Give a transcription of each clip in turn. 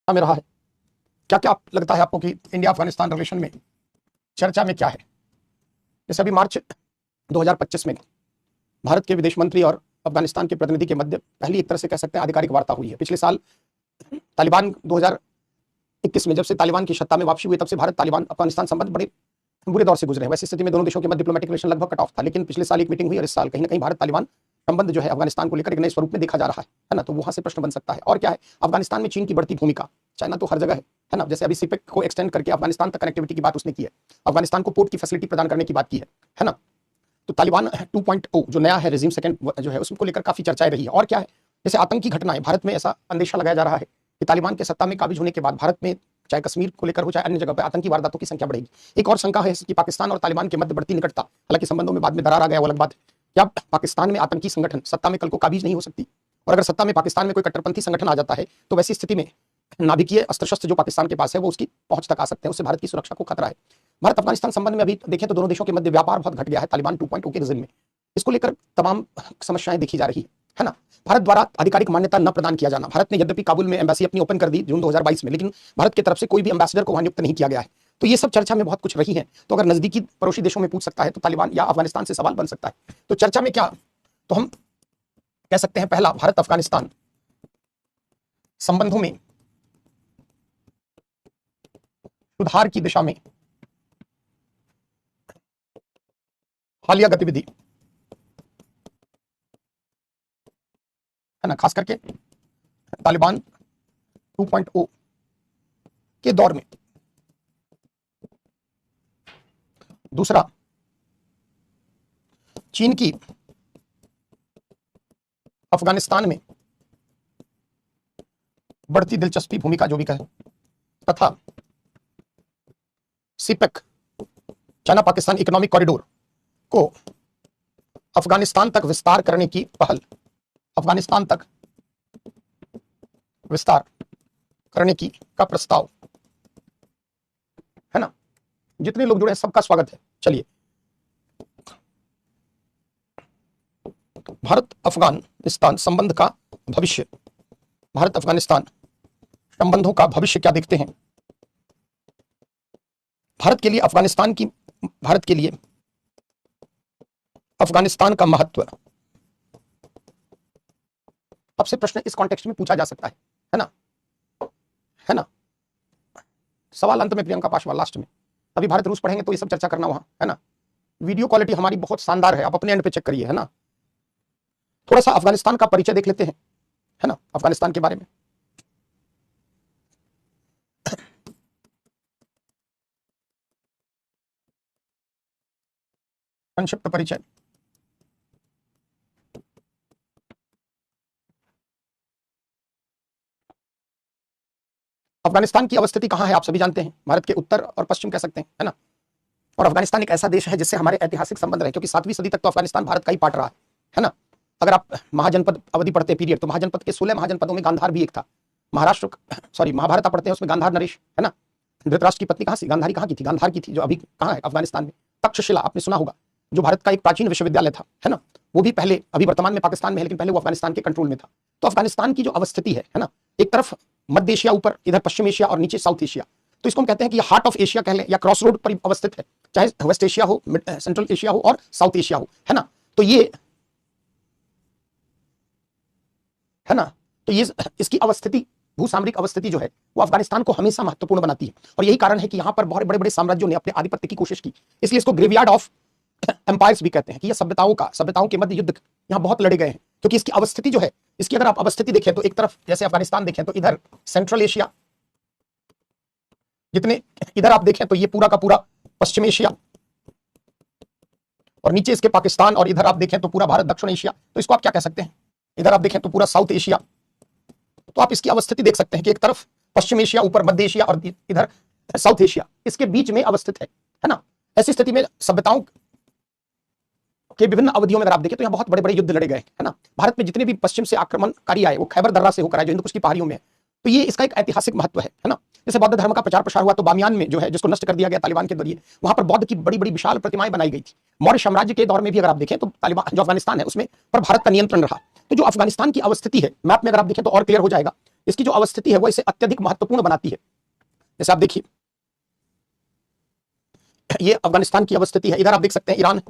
में रहा है। क्या क्या लगता है आपको कि इंडिया अफगानिस्तान रिलेशन में चर्चा में क्या है? जैसे अभी मार्च 2025 में भारत के विदेश मंत्री और अफगानिस्तान के प्रतिनिधि के मध्य पहली एक तरह से कह सकते हैं आधिकारिक वार्ता हुई है। पिछले साल तालिबान 2021 में जब से तालिबान की सत्ता में वापसी हुई तब से भारत तालिबान अफगानिस्तान संबंध बड़े बुरे दौर से गुजरे हैं। वैसी स्थिति में दोनों देशों के मध्य डिप्लोमेटिक रिलेशन लगभग कट ऑफ था, लेकिन पिछले साल एक मीटिंग हुई और इस साल कहीं ना कहीं भारत तालिबान संबंध जो है अफगानिस्तान को लेकर एक नए स्वरूप में देखा जा रहा है ना। तो वहां से प्रश्न बन सकता है और क्या है, अफगानिस्तान में चीन की बढ़ती भूमिका। चाइना तो हर जगह है ना, जैसे अभी सीपेक को एक्सटेंड करके अफगानिस्तान तक कनेक्टिविटी की बात उसने की है, अफगानिस्तान को पोर्ट की फैसिलिटी प्रदान करने की बात की है ना। तो तालिबान 2.0 जो नया है रेजिम सेकंड जो है उसको लेकर काफी चर्चाएं रही है। और क्या है, जैसे आतंकी घटनाएं, भारत में ऐसा अंदेशा लगाया जा रहा है कि तालिबान के सत्ता में काबिज होने के बाद भारत में चाहे कश्मीर को लेकर हो चाहे अन्य जगह पर आतंकी वारदातों की संख्या बढ़ेगी। एक और शंका है कि पाकिस्तान और तालिबान के मध्य बढ़ती निकटता, हालांकि संबंधों में बाद में दरार आ गया वो अलग बात है, क्या पाकिस्तान में आतंकी संगठन सत्ता में कल को काबिज नहीं हो सकती? और अगर सत्ता में पाकिस्तान में कोई कट्टरपंथी संगठन आ जाता है तो वैसी स्थिति में नाभिकीय अस्त्र शस्त्र जो पाकिस्तान के पास है वो उसकी पहुंच तक आ सकते हैं, उससे भारत की सुरक्षा को खतरा है। भारत अफगानिस्तान संबंध में अभी देखें तो दोनों देशों के मध्य व्यापार बहुत घट गया है तालिबान 2.0 के रिजिम में। इसको लेकर तमाम समस्याएं देखी जा रही है ना। भारत द्वारा आधिकारिक मान्यता न प्रदान किया जाना, भारत ने यद्यपि काबुल में एम्बेसी अपनी ओपन कर दी जून 2022 में, लेकिन भारत की तरफ से कोई भी एम्बेसडर को वहां नियुक्त नहीं किया गया है। तो ये सब चर्चा में बहुत कुछ रही है। तो अगर नजदीकी पड़ोसी देशों में पूछ सकता है तो तालिबान या अफगानिस्तान से सवाल बन सकता है। तो चर्चा में क्या, तो हम कह सकते हैं पहला, भारत अफगानिस्तान संबंधों में सुधार की दिशा में हालिया गतिविधि है ना, खास करके तालिबान 2.0 के दौर में। दूसरा, चीन की अफगानिस्तान में बढ़ती दिलचस्पी भूमिका जो भी कहे, तथा CPEC China Pakistan economic corridor को अफगानिस्तान तक विस्तार करने की पहल, अफगानिस्तान तक विस्तार करने की का प्रस्ताव है ना। जितने लोग जुड़े हैं सबका स्वागत है। चलिए, भारत अफगानिस्तान संबंध का भविष्य, भारत अफगानिस्तान संबंधों का भविष्य क्या देखते हैं? भारत के लिए अफगानिस्तान का महत्व। अब से प्रश्न इस कॉन्टेक्स्ट में पूछा जा सकता है ना। सवाल अंत में प्रियंका पासवान लास्ट में। अभी भारत रूस पढ़ेंगे तो ये सब चर्चा करना वहां है ना। वीडियो क्वालिटी हमारी बहुत शानदार है, आप अपने एंड पे चेक करिए है ना। थोड़ा सा अफगानिस्तान का परिचय देख लेते हैं है ना, अफगानिस्तान के बारे में। संक्षिप्त परिचय। अफगानिस्तान की अवस्थिति कहां है आप सभी जानते हैं, भारत के उत्तर और पश्चिम कह सकते हैं है ना। और अफगानिस्तान एक ऐसा देश है जिससे हमारे ऐतिहासिक संबंध रहे, क्योंकि 7वीं सदी तक तो अफगानिस्तान भारत का ही पार्ट रहा है ना। अगर आप महाजनपद अवधि पढ़ते हैं पीरियड, तो महाजनपद के 16 महाजनपदों में गांधार भी एक था। महाभारत पढ़ते हैं उसमें गांधार नरेश है ना। धृतराष्ट्र की पत्नी कहां से, गांधारी कहां की थी, गांधार की थी, जो अभी कहां है अफगानिस्तान में। तक्षशिला आपने सुना होगा, जो भारत का एक प्राचीन विश्वविद्यालय था है ना, वो भी पहले, अभी वर्तमान में पाकिस्तान में है लेकिन पहले वो अफगानिस्तान के कंट्रोल में था। तो अफगानिस्तान की जो अवस्थिति है ना, एक तरफ मध्य एशिया ऊपर, इधर पश्चिम एशिया और नीचे साउथ एशिया। तो इसको हम कहते हैं कि हार्ट ऑफ एशिया कह लें या क्रॉस रोड पर अवस्थित है, चाहे वेस्ट एशिया हो, सेंट्रल एशिया हो और साउथ एशिया हो है ना। तो ये है ना, तो ये इसकी अवस्थिति, भूसामरिक अवस्थिति जो है वो अफगानिस्तान को हमेशा महत्वपूर्ण बनाती है। और यही कारण है कि यहां पर बहुत बड़े बड़े साम्राज्यों ने अपने आधिपत्य की कोशिश की, इसलिए इसको ग्रेवयार्ड ऑफ एम्पायर्स भी कहते हैं कि ये सभ्यताओं के मध्य युद्ध यहां बहुत लड़े गए हैं, क्योंकि इसकी अवस्थिति जो है, इसकी अगर आप अवस्थिति देखें तो एक तरफ जैसे अफगानिस्तान देखें तो इधर सेंट्रल एशिया, जितने इधर आप देखें तो ये पूरा का पूरा पश्चिम एशिया, और नीचे इसके पाकिस्तान, और इधर आप देखें तो पूरा भारत दक्षिण एशिया। तो इसको आप क्या कह सकते हैं, इधर आप देखें तो पूरा साउथ एशिया। तो आप इसकी अवस्थिति देख सकते हैं कि एक तरफ पश्चिम एशिया, ऊपर मध्य एशिया और इधर साउथ एशिया, इसके बीच में अवस्थित है ना। ऐसी स्थिति में सभ्यताओं के विभिन्न अवधियों में अगर आप देखें तो यहाँ बहुत बड़े बड़े युद्ध लड़े गए है ना। भारत में जितने भी पश्चिम से आक्रमणकारी आए वो खैबर दर्रा से होकर आए, जो हिंदू कुश की पहाड़ियों में है। तो ये इसका एक ऐतिहासिक महत्व है ना। जैसे बौद्ध धर्म का प्रचार प्रसार हुआ तो बामियान में जो है, जिसको नष्ट कर दिया गया तालिबान के जरिए, वहां पर बौद्ध की बड़ी बड़ी विशाल प्रतिमाएं बनाई गई थी। मौर्य साम्राज्य के दौर में भी अगर आप देखें तो तालिबान जो अफगानिस्तान है उसमें पर भारत का नियंत्रण रहा। तो जो अफगानिस्तान की अवस्थिति है, मैप में अगर आप देखें तो और क्लियर हो जाएगा इसकी जो अवस्थिति है वो इसे अत्यधिक महत्वपूर्ण बनाती है। जैसे आप देखिए, ये अफगानिस्तान की अवस्थिति है। इधर आप देख सकते हैं ईरान,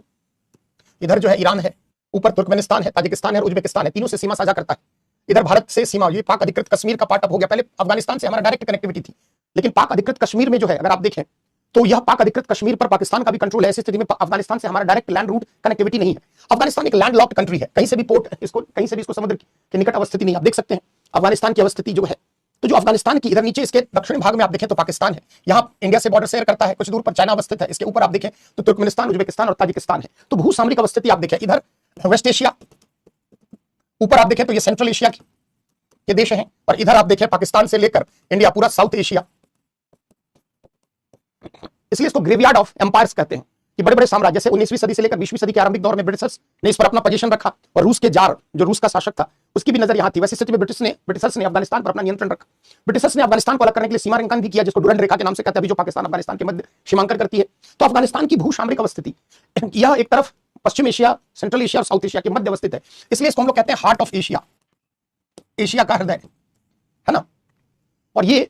इधर जो है ईरान है, ऊपर तुर्कमेनिस्तान है, ताजिकिस्तान है और उज्बेकिस्तान है, तीनों से सीमा साझा करता है। इधर भारत से सीमा, ये पाक अधिकृत कश्मीर का पार्ट अप हो गया। पहले अफगानिस्तान से हमारा डायरेक्ट कनेक्टिविटी थी, लेकिन पाक अधिकृत कश्मीर में जो है, अगर आप देखें तो यह पाक अधिकृत कश्मीर पर पाकिस्तान का भी कंट्रोल है। ऐसी स्थिति में अफगानिस्तान से हमारा डायरेक्ट लैंड रूट कनेक्टिविटी नहीं है। अफगानिस्तान एक लैंड लॉक्ड कंट्री है, कहीं से भी पोर्ट, इसको कहीं से भी इसको समुद्र के निकट अवस्थिति नहीं। आप देख सकते हैं अफगानिस्तान की अवस्थिति जो है। तो जो अफगानिस्तान की इधर नीचे इसके दक्षिणी भाग में आप देखें तो पाकिस्तान है, यहाँ इंडिया से बॉर्डर शेयर करता है, कुछ दूर पर चाइना अवस्थित है, इसके ऊपर आप देखें तो तुर्कमेनिस्तान, उज्बेकिस्तान और ताजिकिस्तान है। तो भू सामरिक अवस्थिति आप देखें, इधर वेस्ट एशिया, ऊपर आप देखें तो ये सेंट्रल एशिया के देश हैं, और इधर आप देखें पाकिस्तान से लेकर इंडिया पूरा साउथ एशिया। इसलिए इसको ग्रेवयार्ड ऑफ एम्पायर्स कहते हैं कि बड़े बड़े साम्राज्य, जैसे 19वीं सदी से लेकर 20वीं सदी के आरंभिक दौर में ब्रिटिशर्स ने इस पर अपना पोजीशन रखा, और रूस के जार, जो रूस का शासक था, उसकी भी नजर यहां थी। वैसी स्थिति में ब्रिटिशर्स ने अफगानिस्तान पर अपना नियंत्रण रखा। ब्रिटिशर्स ने अफगानिस्तान को अलग करने के लिए सीमा रेखांकन भी किया, जिसको डुरंड रेखा के नाम से कहते हैं, अभी जो पाकिस्तान अफगानिस्तान के मध्य सीमांकन करती है। तो अफगानिस्तान की भू सामरिक अवस्थिति यह एक तरफ पश्चिम एशिया, सेंट्रल एशिया और साउथ एशिया के मध्य अवस्थित है। इसलिए इसको हम लोग कहते हैं हार्ट ऑफ एशिया, एशिया का हृदय, है ना। और ये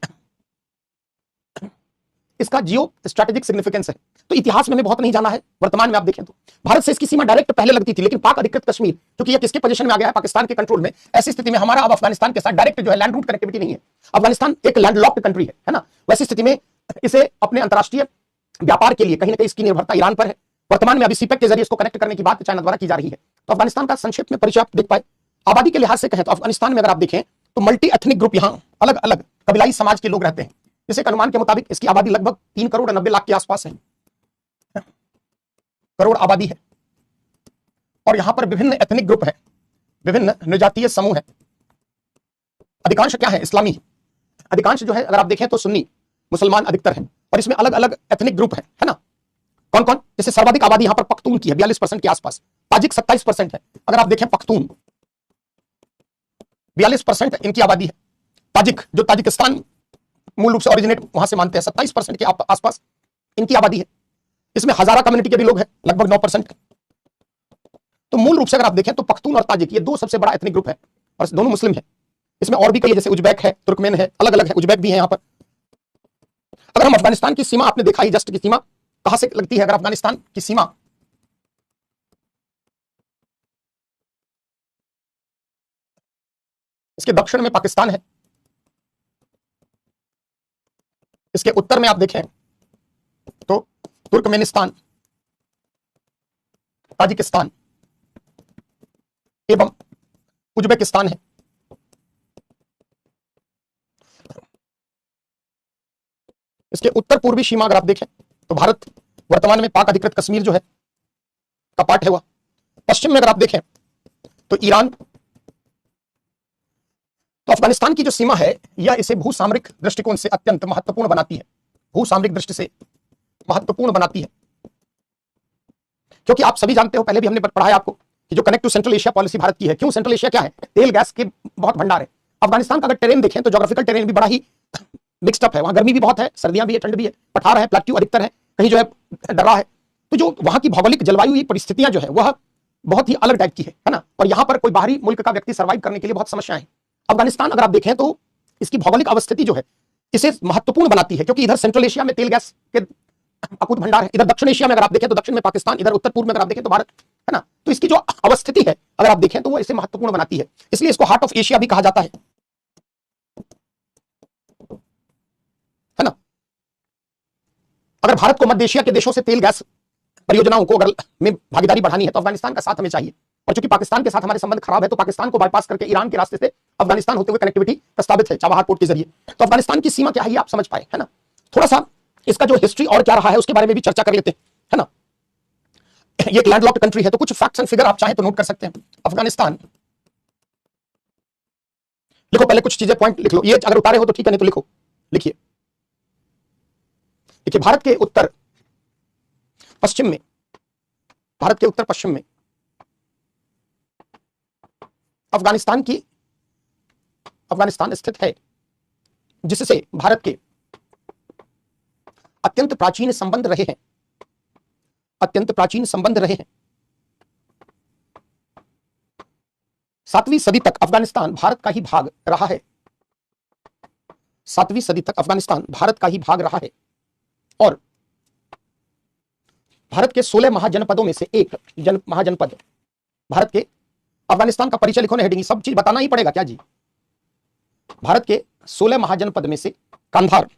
इसका जियो स्ट्रेटेजिक सिग्निफिकेंस है। तो इतिहास में हमें बहुत नहीं जाना है। वर्तमान में आप देखें तो भारत से इसकी सीमा डायरेक्ट पहले लगती थी, लेकिन पाक अधिकृत कश्मीर क्योंकि ये किसके पोजीशन में आ गया है, पाकिस्तान के कंट्रोल में। ऐसी स्थिति में हमारा अब अफगानिस्तान के साथ डायरेक्ट जो है लैंड रूट कनेक्टिविटी नहीं है। अफगानिस्तान एक लैंड लॉक्ड कंट्री है ना। वैसी स्थिति में इसे अपने अंतरराष्ट्रीय व्यापार के लिए कहीं ना कहीं इसकी निर्भरता ईरान पर है। वर्तमान में अभी सीपेक के जरिए इसको कनेक्ट करने की बात चाइना द्वारा की जा रही है। तो अफगानिस्तान का संक्षिप्त में परिचय आप देख पाए। आबादी के लिहाज से कहें तो अफगानिस्तान में अगर आप देखें तो मल्टी एथनिक ग्रुप, यहाँ अलग अलग कबीलाई समाज के लोग रहते हैं। जिससे एक अनुमान के मुताबिक इसकी आबादी लगभग 3 करोड़ 90 लाख के आसपास है, करोड़ आबादी है। और यहां पर विभिन्न एथनिक ग्रुप है, विभिन्न नृजातीय समूह है। अधिकांश क्या है, इस्लामी। अधिकांश जो है अगर आप देखें तो सुन्नी मुसलमान अधिकतर है, और इसमें अलग अलग एथनिक ग्रुप है ना। कौन कौन, जैसे सर्वाधिक आबादी यहां पर पख्तून की है 42% के आसपास, ताजिक 27% है। अगर आप देखें पख्तून 42% इनकी आबादी है। ताजिक जो ताजिकिस्तान मूल रूप से ओरिजिनेट वहां से मानते हैं, 27% के आसपास इनकी आबादी है। इसमें हजारा कम्युनिटी के भी लोग हैं, लगभग 9%। तो मूल रूप से अगर आप देखें तो पख्तून और ताजिक ये दो सबसे बड़ा एथनिक ग्रुप है, और दोनों मुस्लिम है। इसमें और भी कई, जैसे उज्बेक है, तुर्कमेन है, अलग अलग है, उज्बेक भी है यहां पर। अगर हम अफगानिस्तान की सीमा, आपने देखा ही जस्ट की सीमा कहां से लगती है। अगर अफगानिस्तान की सीमा इसके दक्षिण में पाकिस्तान है, इसके उत्तर में आप देखें तो तुर्कमेनिस्तान, ताजिकिस्तान एवं उज्बेकिस्तान है। इसके उत्तर पूर्वी सीमा अगर आप देखें तो भारत वर्तमान में पाक अधिकृत कश्मीर जो है का पार्ट है वह। पश्चिम में अगर आप देखें तो ईरान। तो अफगानिस्तान की जो सीमा है यह इसे भू सामरिक दृष्टिकोण से अत्यंत महत्वपूर्ण बनाती है, भू सामरिक दृष्टि से महत्वपूर्ण बनाती है। क्योंकि आप सभी जानते हो, पहले भी हमने पढ़ा है आपको कि जो connect to Central Asia policy Bharat की है। क्यों सेंट्रल एशिया क्या है, तेल गैस के बहुत भंडार है। अफगानिस्तान का अगर टेरेन देखें तो जोग्राफिकल टेरेन भी बड़ा ही मिक्स्ड अप है। वहां गर्मी भी बहुत है, सर्दियां भी है, ठंड भी है, पठार है, प्लेट्यू अधिकतर है, कहीं जो है डरा है। तो जो वहां की भौगोलिक जलवायु परिस्थितियां जो है वह बहुत ही अलग टाइप की है ना। और यहां पर कोई बाहरी मुल्क का व्यक्ति सर्वाइव करने के लिए बहुत समस्याएं हैं। अफगानिस्तान अगर आप देखें तो इसकी भौगोलिक अवस्थिति जो है इसे महत्वपूर्ण बनाती है, क्योंकि इधर सेंट्रल एशिया में तेल गैस के अकूत भंडार है। इधर दक्षिण एशिया में अगर आप देखें तो दक्षिण में पाकिस्तान, इधर उत्तर पूर्व में अगर आप देखें तो भारत, है ना। तो इसकी जो अवस्थिति है अगर आप देखें तो वो इसे महत्वपूर्ण बनाती है। इसलिए इसको हार्ट ऑफ एशिया भी कहा जाता है ना। अगर भारत को मध्य एशिया के देशों से तेल गैस परियोजनाओं को अगर में भागीदारी बढ़ानी है तो अफगानिस्तान का साथ हमें चाहिए। और चूंकि पाकिस्तान के साथ हमारे संबंध खराब है तो पाकिस्तान को बाईपास करके ईरान के रास्ते से अफगानिस्तान होते हुए कनेक्टिविटी प्रस्तावित है चाबहार पोर्ट के जरिए। तो अफगानिस्तान की सीमा क्या है ये आप समझ पाए, है ना। थोड़ा सा इसका जो हिस्ट्री और क्या रहा है उसके बारे में भी चर्चा कर लेते हैं, है ना। ये एक लैंडलॉक्ड कंट्री है, तो कुछ फैक्ट्स एंड फिगर आप चाहें तो नोट कर सकते हैं। अफगानिस्तान लिखो, पहले कुछ चीजें पॉइंट लिख लो। ये अगर उतारे हो तो ठीक है, नहीं तो लिखो, लिखिए। देखिए भारत के उत्तर पश्चिम में, भारत के उत्तर पश्चिम में अफगानिस्तान स्थित है, जिससे भारत के अत्यंत प्राचीन संबंध रहे हैं, अत्यंत प्राचीन संबंध रहे हैं। 7वीं सदी तक अफगानिस्तान भारत का ही भाग रहा है। 7वीं सदी तक अफगानिस्तान भारत का ही भाग रहा है और भारत के 16 महाजनपदों में से एक महाजनपद भारत के, अफगानिस्तान का परिचय लिखो ना, हेडिंग सब चीज बताना ही पड़ेगा क्या जी। भारत के 16 महाजनपद में से गंधार,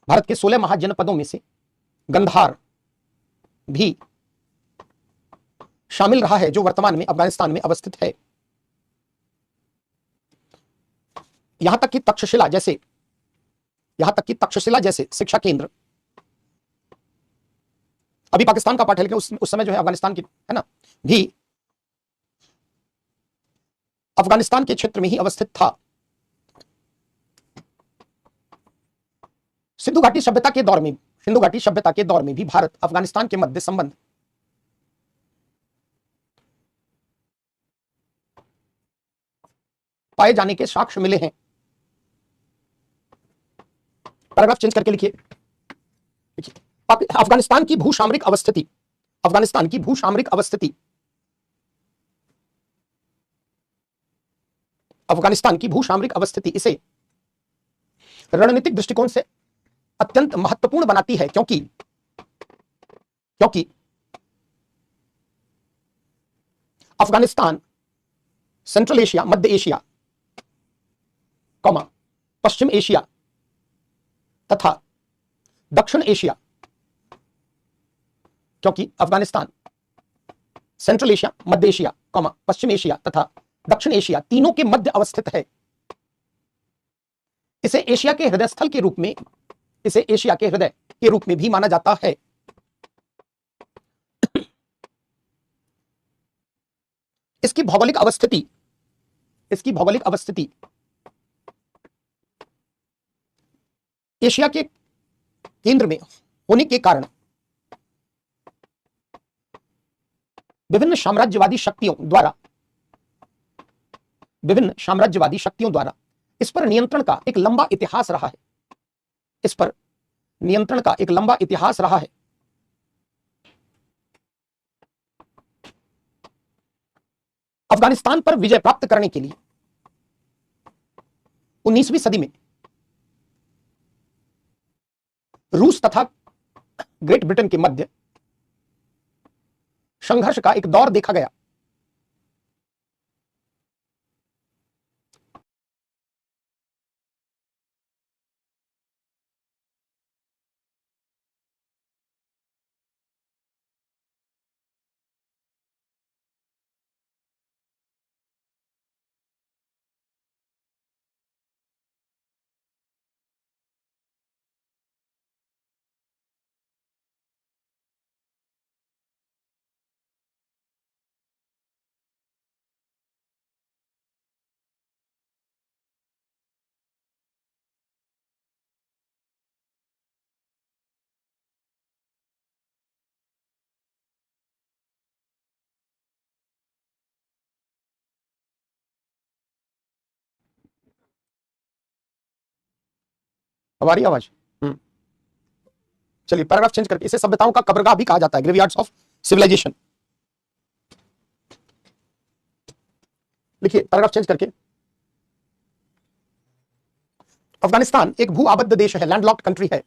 भारत के 16 महाजनपदों में से गंधार भी शामिल रहा है, जो वर्तमान में अफगानिस्तान में अवस्थित है। यहां तक कि तक्षशिला जैसे शिक्षा केंद्र, अभी पाकिस्तान का पार्ट है लेकिन उस समय जो है अफगानिस्तान की है ना, भी अफगानिस्तान के क्षेत्र में ही अवस्थित था। सिंधु घाटी सभ्यता के दौर में भी भारत अफगानिस्तान के मध्य संबंध पाए जाने के साक्ष्य मिले हैं। पैराग्राफ चेंज करके लिखिए। अफगानिस्तान की भूसामरिक अवस्थिति इसे रणनीतिक दृष्टिकोण से अत्यंत महत्वपूर्ण बनाती है, क्योंकि अफगानिस्तान सेंट्रल एशिया, मध्य एशिया, पश्चिम एशिया तथा दक्षिण एशिया, क्योंकि अफगानिस्तान सेंट्रल एशिया, मध्य एशिया, पश्चिम एशिया तथा दक्षिण एशिया तीनों के मध्य अवस्थित है। इसे एशिया के हृदय के रूप में भी माना जाता है। इसकी भौगोलिक अवस्थिति एशिया के केंद्र में होने के कारण विभिन्न साम्राज्यवादी शक्तियों द्वारा इस पर नियंत्रण का एक लंबा इतिहास रहा है। अफगानिस्तान पर विजय प्राप्त करने के लिए 19वीं सदी में रूस तथा ग्रेट ब्रिटेन के मध्य संघर्ष का एक दौर देखा गया। हमारी आवाज चलिए, पैराग्राफ चेंज करके इसे सभ्यताओं का कब्रगाह भी कहा जाता है, ग्रेवयार्ड्स ऑफ सिविलाइजेशन। लिखिए पैराग्राफ चेंज करके। अफगानिस्तान एक भू आबद्ध देश है, लैंडलॉक्ड कंट्री है।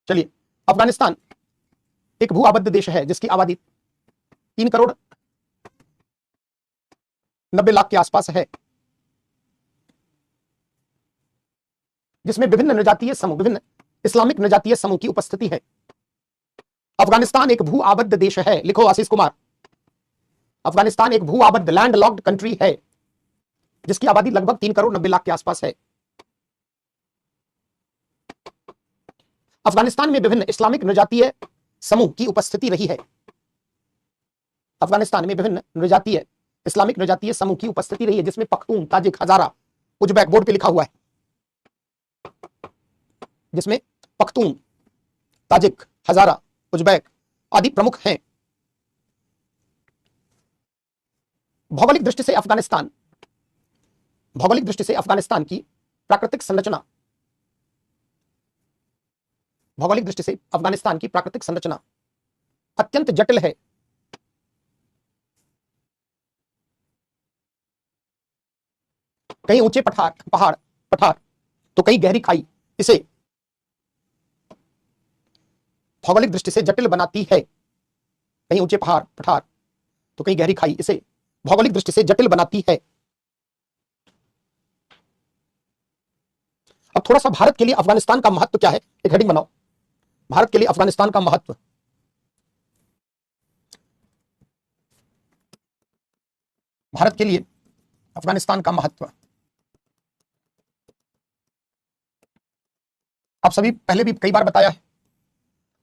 चलिए, अफगानिस्तान एक भू आबद्ध देश है जिसकी आबादी 3 करोड़ 90 लाख के आसपास है, जिसमें विभिन्न इस्लामिक नजातीय समूह की उपस्थिति है। अफगानिस्तान एक भू आबद्ध देश है, लिखो आशीष कुमार। अफगानिस्तान एक भू आबद्ध लैंडलॉक्ड कंट्री है जिसकी आबादी लगभग 3 करोड़ 90 लाख के आसपास है। अफगानिस्तान में विभिन्न इस्लामिक नजातीय समूह की उपस्थिति रही है। अफगानिस्तान में विभिन्न इस्लामिक नजातीय समूह की उपस्थिति रही है, जिसमें पख्तून, ताजिक, हजारा, उज्बेक, बोर्ड पे लिखा हुआ है, जिसमें पख्तून, ताजिक, हजारा, उज्बेक आदि प्रमुख हैं। भौगोलिक दृष्टि से अफगानिस्तान की प्राकृतिक संरचना अत्यंत जटिल है। कहीं ऊंचे पहाड़ पठार तो कहीं गहरी खाई इसे भौगोलिक दृष्टि से जटिल बनाती है। कहीं ऊंचे पहाड़ पठार तो कहीं गहरी खाई इसे भौगोलिक दृष्टि से जटिल बनाती है। अब थोड़ा सा भारत के लिए अफगानिस्तान का महत्व क्या है, एक हेडिंग बनाओ, भारत के लिए अफगानिस्तान का महत्व। भारत के लिए अफगानिस्तान का महत्व। आप सभी पहले भी कई बार बताया है,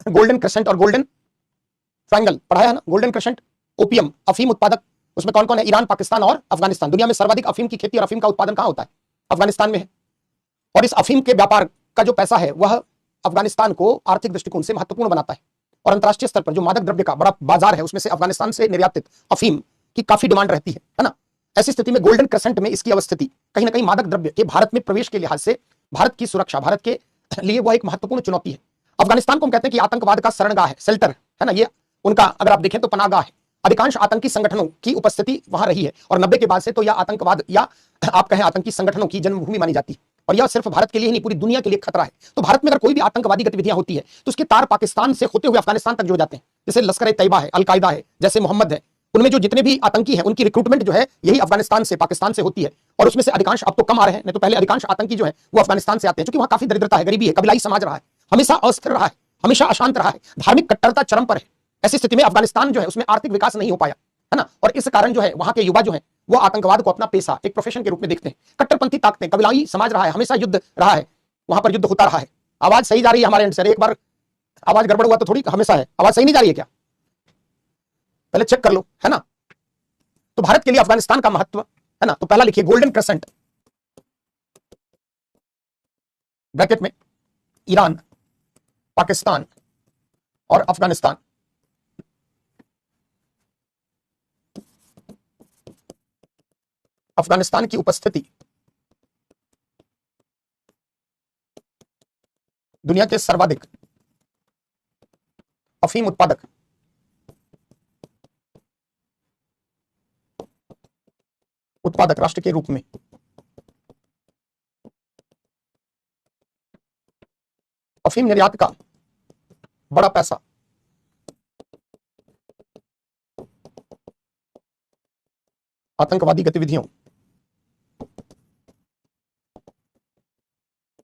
गोल्डन क्रेसेंट और गोल्डन ट्रायंगल पढ़ाया है ना। गोल्डन क्रेसेंट ओपियम अफीम उत्पादक, उसमें कौन कौन है, ईरान, पाकिस्तान और अफगानिस्तान। दुनिया में सर्वाधिक अफीम की खेती और अफीम का उत्पादन कहां होता है, अफगानिस्तान में है। और इस अफीम के व्यापार का जो पैसा है वह अफगानिस्तान को आर्थिक दृष्टिकोण से महत्वपूर्ण बनाता है। और अंतरराष्ट्रीय स्तर पर जो मादक द्रव्य का बड़ा बाजार है उसमें से अफगानिस्तान से निर्यातित अफीम की काफी डिमांड रहती है ना। ऐसी स्थिति में गोल्डन क्रेसेंट में इसकी अवस्थिति कहीं ना कहीं मादक द्रव्य के भारत में प्रवेश के लिहाज से भारत की सुरक्षा, भारत के लिए वह एक महत्वपूर्ण चुनौती है। अफगानिस्तान को हम कहते हैं कि आतंकवाद का शरणगाह है, शेल्टर है ना। ये उनका अगर आप देखें तो पनाहगाह है। अधिकांश आतंकी संगठनों की उपस्थिति वहां रही है और 90 के बाद से तो यह आतंकवाद या आप कहें आतंकी संगठनों की जन्मभूमि मानी जाती है। और यह सिर्फ भारत के लिए ही नहीं, पूरी दुनिया के लिए खतरा है। तो भारत में अगर कोई भी आतंकवादी गतिविधियां होती है तो उसके तार पाकिस्तान से होते हुए अफगानिस्तान तक जुड़ जाते हैं। जैसे लश्कर-ए-तैयबा है, अलकायदा है, जैसे मोहम्मद है, उनमें जो जितने भी आतंकी हैं उनकी रिक्रूटमेंट जो है यही अफगानिस्तान से, पाकिस्तान से होती है। और उसमें से अधिकांश अब तो कम आ रहे हैं, नहीं तो पहले अधिकांश आतंकी जो है वो अफगानिस्तान से आते हैं, क्योंकि वहां काफी दरिद्रता है, गरीबी है, कबीलाई समाज रहा है, हमेशा अस्थिर रहा है, हमेशा अशांत रहा है, धार्मिक कट्टरता चरम पर है। ऐसी स्थिति में अफगानिस्तान जो है उसमें आर्थिक विकास नहीं हो पाया है ना। और इस कारण जो है वहां के युवा जो है वो आतंकवाद को अपना पेशा, एक प्रोफेशन के रूप में देखते हैं। कट्टरपंथी ताकतें, कबीलाई समाज रहा है, हमेशा युद्ध रहा है, वहां पर युद्ध होता रहा है। आवाज सही जा रही है हमारे एंड से? एक बार आवाज गड़बड़ हुआ तो थोड़ी हमेशा है, आवाज सही नहीं जा रही है क्या, पहले चेक कर लो है ना। तो भारत के लिए अफगानिस्तान का महत्व है ना। तो पहला लिखिए गोल्डन क्रेसेंट, ब्रैकेट में ईरान, पाकिस्तान और अफगानिस्तान। अफगानिस्तान की उपस्थिति दुनिया के सर्वाधिक अफीम उत्पादक राष्ट्र के रूप में अफीम निर्यात का बड़ा पैसा आतंकवादी गतिविधियों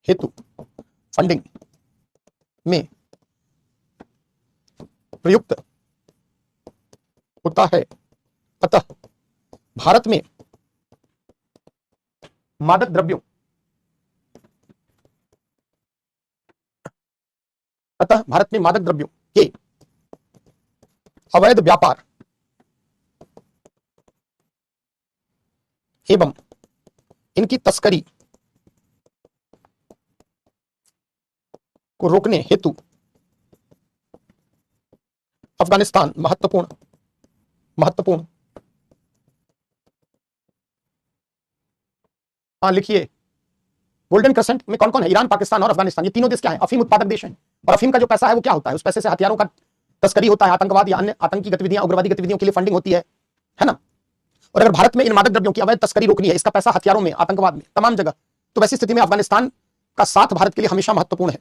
हेतु फंडिंग में प्रयुक्त होता है। अतः भारत में मादक द्रव्यों के अवैध व्यापार एवं इनकी तस्करी को रोकने हेतु अफगानिस्तान महत्वपूर्ण हाँ लिखिए, गोल्डन क्रेसेंट में कौन कौन है, ईरान, पाकिस्तान और अफगानिस्तान। ये तीनों देश क्या है, अफीम उत्पादक देश हैं। और अफीम का जो पैसा है वो क्या होता है, उस पैसे से हथियारों का तस्करी होता है, आतंकवाद या अन्य आतंकी गतिविधियां, उग्रवादी गतिविधियों के लिए फंडिंग होती है ना। और अगर भारत में इन मादक द्रव्यों की अवैध तस्करी रोकनी है, इसका पैसा हथियारों में, आतंकवाद में, तमाम जगह, तो वैसी स्थिति में अफगानिस्तान का साथ भारत के लिए हमेशा महत्वपूर्ण है।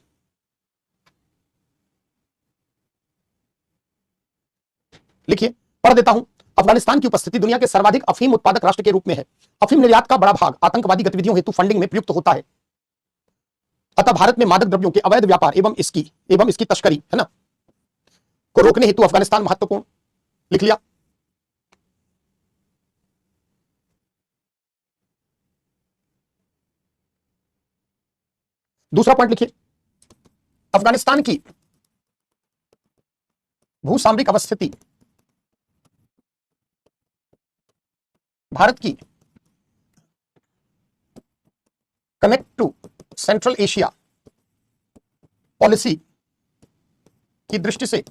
लिखिए, पढ़ देता हूं। अफगानिस्तान की उपस्थिति दुनिया के सर्वाधिक अफीम उत्पादक राष्ट्र के रूप में है। अफीम निर्यात का बड़ा भाग आतंकवादी गतिविधियों हेतु फंडिंग में प्रयुक्त होता है। अतः भारत में मादक द्रव्यों के अवैध व्यापार एवं इसकी तस्करी है ना को रोकने हेतु अफगानिस्तान महत्वपूर्ण। लिख लिया। दूसरा पॉइंट लिखिए, अफगानिस्तान की भूसामरिक अवस्थिति भारत की connect to Central Asia policy की दृष्टि से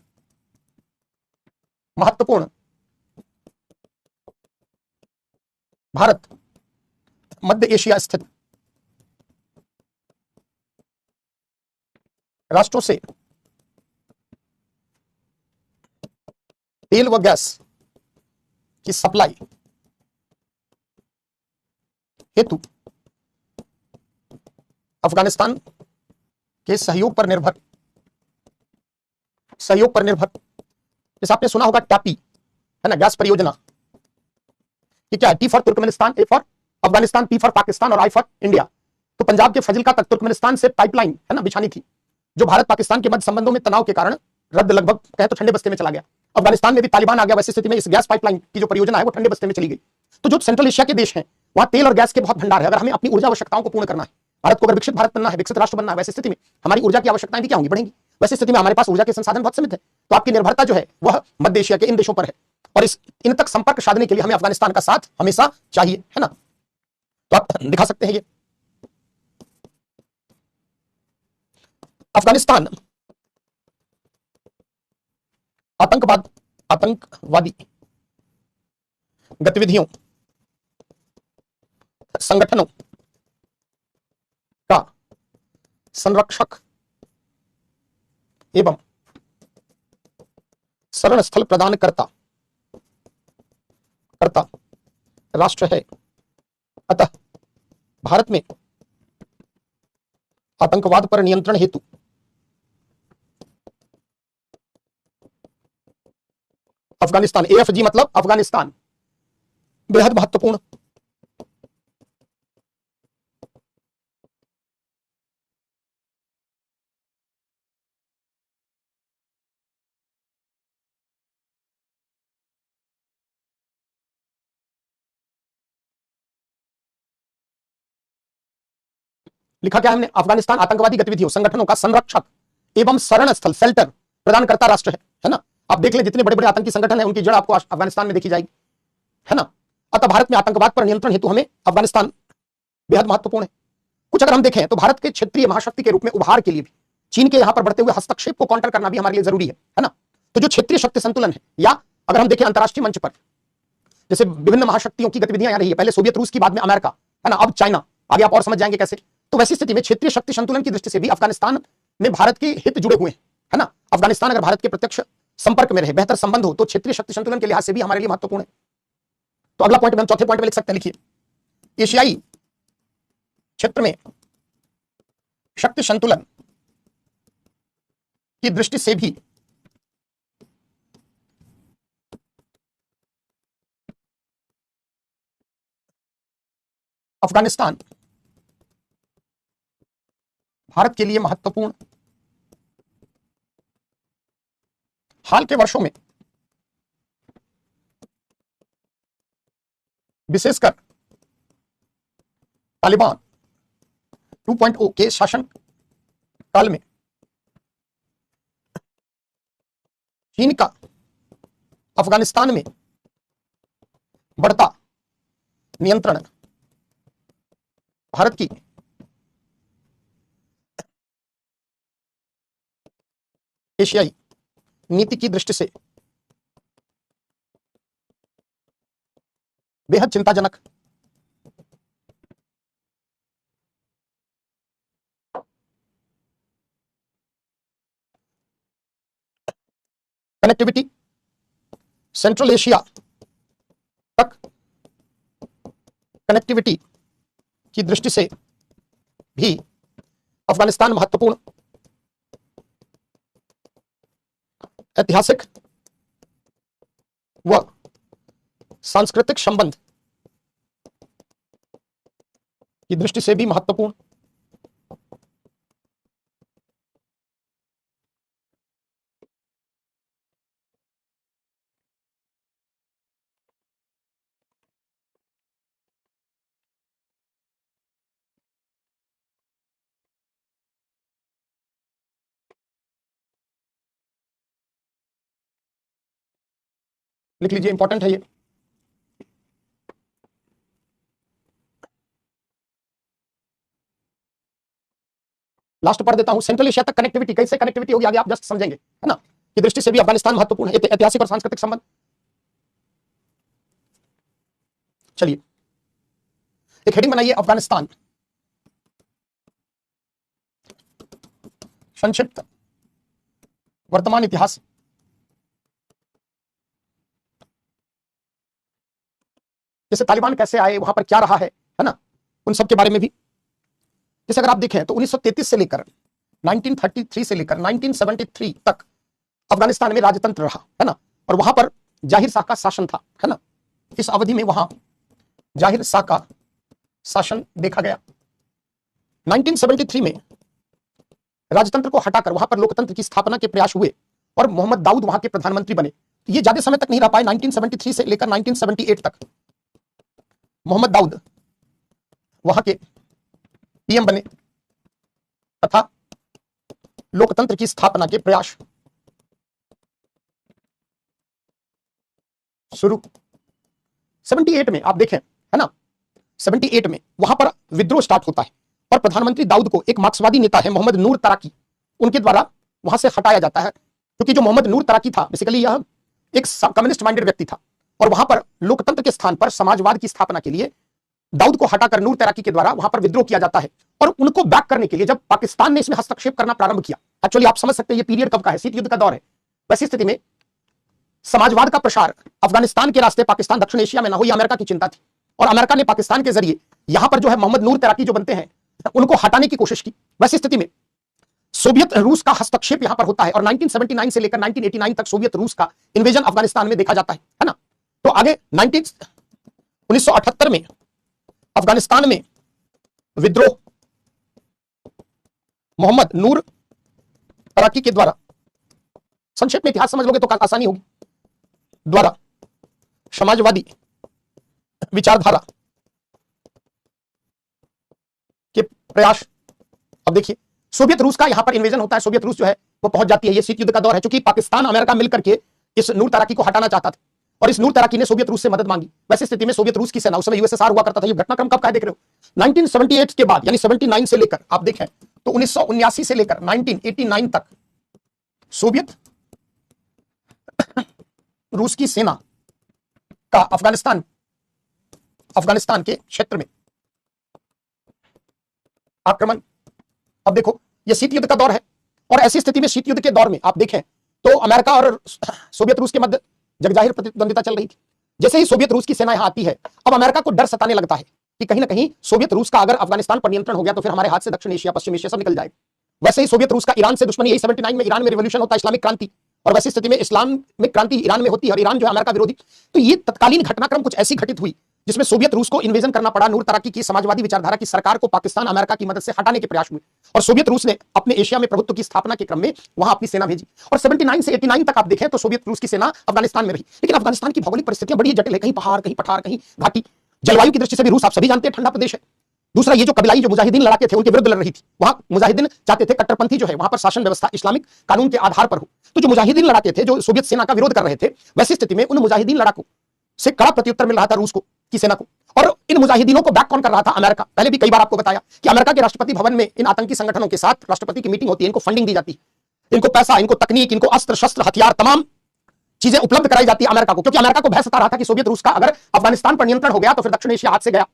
महत्वपूर्ण। भारत मध्य एशिया स्थित राष्ट्रों से तेल व गैस की सप्लाई हेतु अफगानिस्तान के सहयोग पर निर्भर जैसे आपने सुना होगा टैपी, है ना, गैस परियोजना। ये क्या है? T for Turkmenistan, A for Afghanistan, P for Pakistan और आई फॉर इंडिया। तो पंजाब के फजिल्का तक तुर्कमेनिस्तान से पाइपलाइन, है ना, बिछानी थी, जो भारत पाकिस्तान के मध्य संबंधों में तनाव के कारण रद्द, लगभग कहे तो ठंडे बस्ते में चला गया। अफगानिस्तान में भी तालिबान आ गया, वैसी स्थिति में इस गैस पाइपलाइन की जो परियोजना है वो ठंडे बस्ते में चली गई। तो जो सेंट्रल एशिया के देश हैं वहां तेल और गैस के बहुत भंडार है। अगर हमें अपनी ऊर्जा आवश्यकताओं को पूर्ण करना है, भारत को अगर विकसित भारत बनना है, विकसित राष्ट्र बनना है, वैसी स्थिति में हमारी ऊर्जा की आवश्यकताएं भी क्या होंगी? बढ़ेंगी। वैसी स्थिति में हमारे पास ऊर्जा के संसाधन बहुत सीमित है, तो आपकी निर्भरता जो है वह मध्य एशिया के इन देशों पर है, और इन तक संपर्क साधने के लिए हमें अफगानिस्तान का साथ हमेशा चाहिए, है ना। तो आप दिखा सकते हैं ये अफगानिस्तान आतंकवादी गतिविधियों, संगठनों का संरक्षक एवं शरण स्थल प्रदान करता राष्ट्र है। अतः भारत में आतंकवाद पर नियंत्रण हेतु अफगानिस्तान, एएफजी मतलब अफगानिस्तान, बेहद महत्वपूर्ण लिखा क्या है हमने? अफगानिस्तान आतंकवादी गतिविधियों, संगठनों का संरक्षक एवं शरण स्थल, शेल्टर प्रदान करता राष्ट्र है ना। आप देख लें जितने बड़े बड़े आतंकी संगठन हैं उनकी जड़ आपको अफगानिस्तान में देखी जाएगी, है ना। अतः भारत में आतंकवाद पर नियंत्रण हेतु हमें अफगानिस्तान बेहद महत्वपूर्ण है। कुछ अगर हम देखें तो भारत के क्षेत्रीय महाशक्ति के रूप में उभार के लिए भी चीन के यहां पर बढ़ते हुए हस्तक्षेप को काउंटर करना भी हमारे लिए जरूरी है ना। तो जो क्षेत्रीय शक्ति संतुलन है, या अगर हम देखें अंतरराष्ट्रीय मंच पर जैसे विभिन्न महाशक्तियों की गतिविधियां आ रही है, पहले सोवियत रूस की, बाद में अमेरिका, है ना, अब चाइना, आगे आप और समझ जाएंगे कैसे। तो वैसी स्थिति में क्षेत्रीय शक्ति संतुलन की दृष्टि से भी अफगानिस्तान में भारत के हित जुड़े हुए हैं, है ना। अफगानिस्तान अगर भारत के प्रत्यक्ष संपर्क में रहे, बेहतर संबंध हो, तो क्षेत्रीय शक्ति संतुलन के लिहाज से भी हमारे लिए महत्वपूर्ण है। तो अगला पॉइंट में हम चौथे पॉइंट में लिख सकते हैं, लिखिए एशियाई क्षेत्र में शक्ति संतुलन की दृष्टि से भी अफगानिस्तान भारत के लिए महत्वपूर्ण। हाल के वर्षों में विशेषकर तालिबान 2.0 के शासन काल में चीन का अफगानिस्तान में बढ़ता नियंत्रण भारत की एशियाई नीति की दृष्टि से बेहद चिंताजनक। कनेक्टिविटी सेंट्रल एशिया तक कनेक्टिविटी की दृष्टि से भी अफगानिस्तान महत्वपूर्ण। ऐतिहासिक व सांस्कृतिक संबंध की दृष्टि से भी महत्वपूर्ण। लिख लीजिए, इंपॉर्टेंट है ये। लास्ट पढ़ देता हूं, सेंट्रल एशिया तक कनेक्टिविटी, कैसे कनेक्टिविटी होगी आगे आप जस्ट समझेंगे, है ना, की दृष्टि से भी अफगानिस्तान महत्वपूर्ण है। ऐतिहासिक और सांस्कृतिक संबंध। चलिए एक हेडिंग बनाइए, अफगानिस्तान संक्षिप्त वर्तमान इतिहास। जैसे तालिबान कैसे आए, वहां पर क्या रहा है ना, उन सब के बारे में भी। जैसे अगर आप देखें तो 1933 से लेकर 1933 से लेकर 1973 तक अफगानिस्तान में राजतंत्र रहा, है ना, और वहां पर जाहिर शाह का शासन था, है ना। इस अवधि में वहां जाहिर शाह का शासन देखा गया। 1973 में राजतंत्र को हटाकर वहां पर लोकतंत्र की स्थापना के प्रयास हुए और मोहम्मद दाऊद वहां के प्रधानमंत्री बने। ये ज्यादा समय तक नहीं रह पाए, 1973 से लेकर 1978 तक मोहम्मद दाऊद वहां के पीएम बने तथा लोकतंत्र की स्थापना के प्रयास शुरू। 78 में आप देखें, है ना, 78 में वहां पर विद्रोह स्टार्ट होता है और प्रधानमंत्री दाऊद को एक मार्क्सवादी नेता है मोहम्मद नूर तराकी, उनके द्वारा वहां से हटाया जाता है, क्योंकि जो मोहम्मद नूर तराकी था बेसिकली यह एक कम्युनिस्ट माइंडेड व्यक्ति था और वहां पर लोकतंत्र के स्थान पर समाजवाद की स्थापना के लिए दाऊद को हटाकर नूर तराकी के द्वारा वहां पर विद्रोह किया जाता है। और उनको बैक करने के लिए जब पाकिस्तान ने इसमें हस्तक्षेप करना प्रारंभ किया, एक्चुअली आप समझ सकते हैं ये पीरियड कब का है, शीत युद्ध का दौर है। वैसी स्थिति में समाजवाद का प्रसार अफगानिस्तान के रास्ते पाकिस्तान दक्षिण एशिया में ना हो, यह अमेरिका की चिंता थी और अमेरिका ने पाकिस्तान के जरिए यहां पर जो है मोहम्मद नूर तराकी जो बनते हैं उनको हटाने की कोशिश की। वैसी स्थिति में सोवियत रूस का हस्तक्षेप यहां पर होता है और 1979 से लेकर 1989 तक सोवियत रूस का इन्वेजन अफगानिस्तान में देखा जाता है ना। तो आगे 1978 में अफगानिस्तान में विद्रोह मोहम्मद नूर तराकी के द्वारा, संक्षेप में इतिहास समझ लोगे तो आसानी होगी, द्वारा समाजवादी विचारधारा के प्रयास। अब देखिए सोवियत रूस का यहां पर इन्वेजन होता है, सोवियत रूस जो है वो पहुंच जाती है, ये शीत युद्ध का दौर है, क्योंकि पाकिस्तान अमेरिका मिलकर के इस नूर तराकी को हटाना चाहता था और इस नूर तराकी ने सोवियत रूस से मदद मांगी। वैसी स्थिति में सोवियत रूस की सेना, उस समय यूएसएसआर हुआ करता था, ये घटनाक्रम कब का है देख रहे हो, 1978 के बाद यानी 79 से लेकर आप देखें तो 1979 से लेकर 1989 तक सोवियत रूस की सेना का अफगानिस्तान के क्षेत्र में आक्रमण। अब देखो यह शीत युद्ध का दौर है और ऐसी स्थिति में शीत युद्ध के दौर में आप देखें तो अमेरिका और सोवियत रूस के मध्य जगजाहिर प्रतिद्वंदिता चल रही थी। जैसे ही सोवियत रूस की सेना यहां आती है, अब अमेरिका को डर सताने लगता है कि कहीं ना कहीं सोवियत रूस का अगर अफगानिस्तान पर नियंत्रण हो गया तो फिर हमारे हाथ से दक्षिण एशिया, पश्चिम एशिया सब निकल जाएगा। वैसे ही सोवियत रूस का ईरान से दुश्मनी, यही 79 में ईरान में रिवॉल्यूशन होता है, इस्लामिक क्रांति, और वैसी स्थिति में इस्लामिक क्रांति ईरान में होती है और ईरान जो है अमेरिका विरोधी। तो ये तत्कालीन घटनाक्रम कुछ ऐसी घटित हुई जिसमें सोवियत रूस को इन्वेजन करना पड़ा, नूर तराकी की समाजवादी विचारधारा की सरकार को पाकिस्तान अमेरिका की मदद से हटाने के प्रयास हुए और सोवियत रूस ने अपने एशिया में प्रभुत्व की स्थापना के क्रम में वहां अपनी सेना भेजी और 79 से 89 तक आप देखें तो सोवियत रूस की सेना अफगानिस्तान में रही। लेकिन अफगानिस्तान की भौगोलिक परिस्थितियां बड़ी जटिल है, कहीं पहाड़, कहीं पठार, कहीं घाटी। जलवायु की दृष्टि से भी रूस आप सभी जानते हैं ठंडा प्रदेश है। दूसरा, ये जो कबीलाई जो मुजाहिदीन लड़ाके थे उनके विरुद्ध लड़ रही थी, वहां मुजाहिदीन चाहते थे कट्टरपंथी जो है वहां पर शासन व्यवस्था इस्लामिक कानून के आधार पर हो। तो जो मुजाहिदीन लड़ाके थे जो सोवियत सेना का विरोध कर रहे थे, वैसी स्थिति में उन मुजाहिदीन लड़ाकों से कड़ा प्रत्युत्तर मिल रहा था रूस को की सेना को। और इन मुजाहिदीनों को बैक कौन कर रहा था? अमेरिका। पहले भी कई बार आपको बताया कि अमेरिका के राष्ट्रपति भवन में इन आतंकी संगठनों के साथ राष्ट्रपति की मीटिंग होती है, इनको फंडिंग दी जाती है, इनको पैसा, इनको तकनीक, इनको अस्त्र शस्त्र, हथियार, तमाम चीजें उपलब्ध कराई जाती है अमेरिका को, क्योंकि अमेरिका को भय सता रहा था कि सोवियत रूस का अगर अफगानिस्तान पर नियंत्रण हो गया तो फिर दक्षिण एशिया हाथ से गया।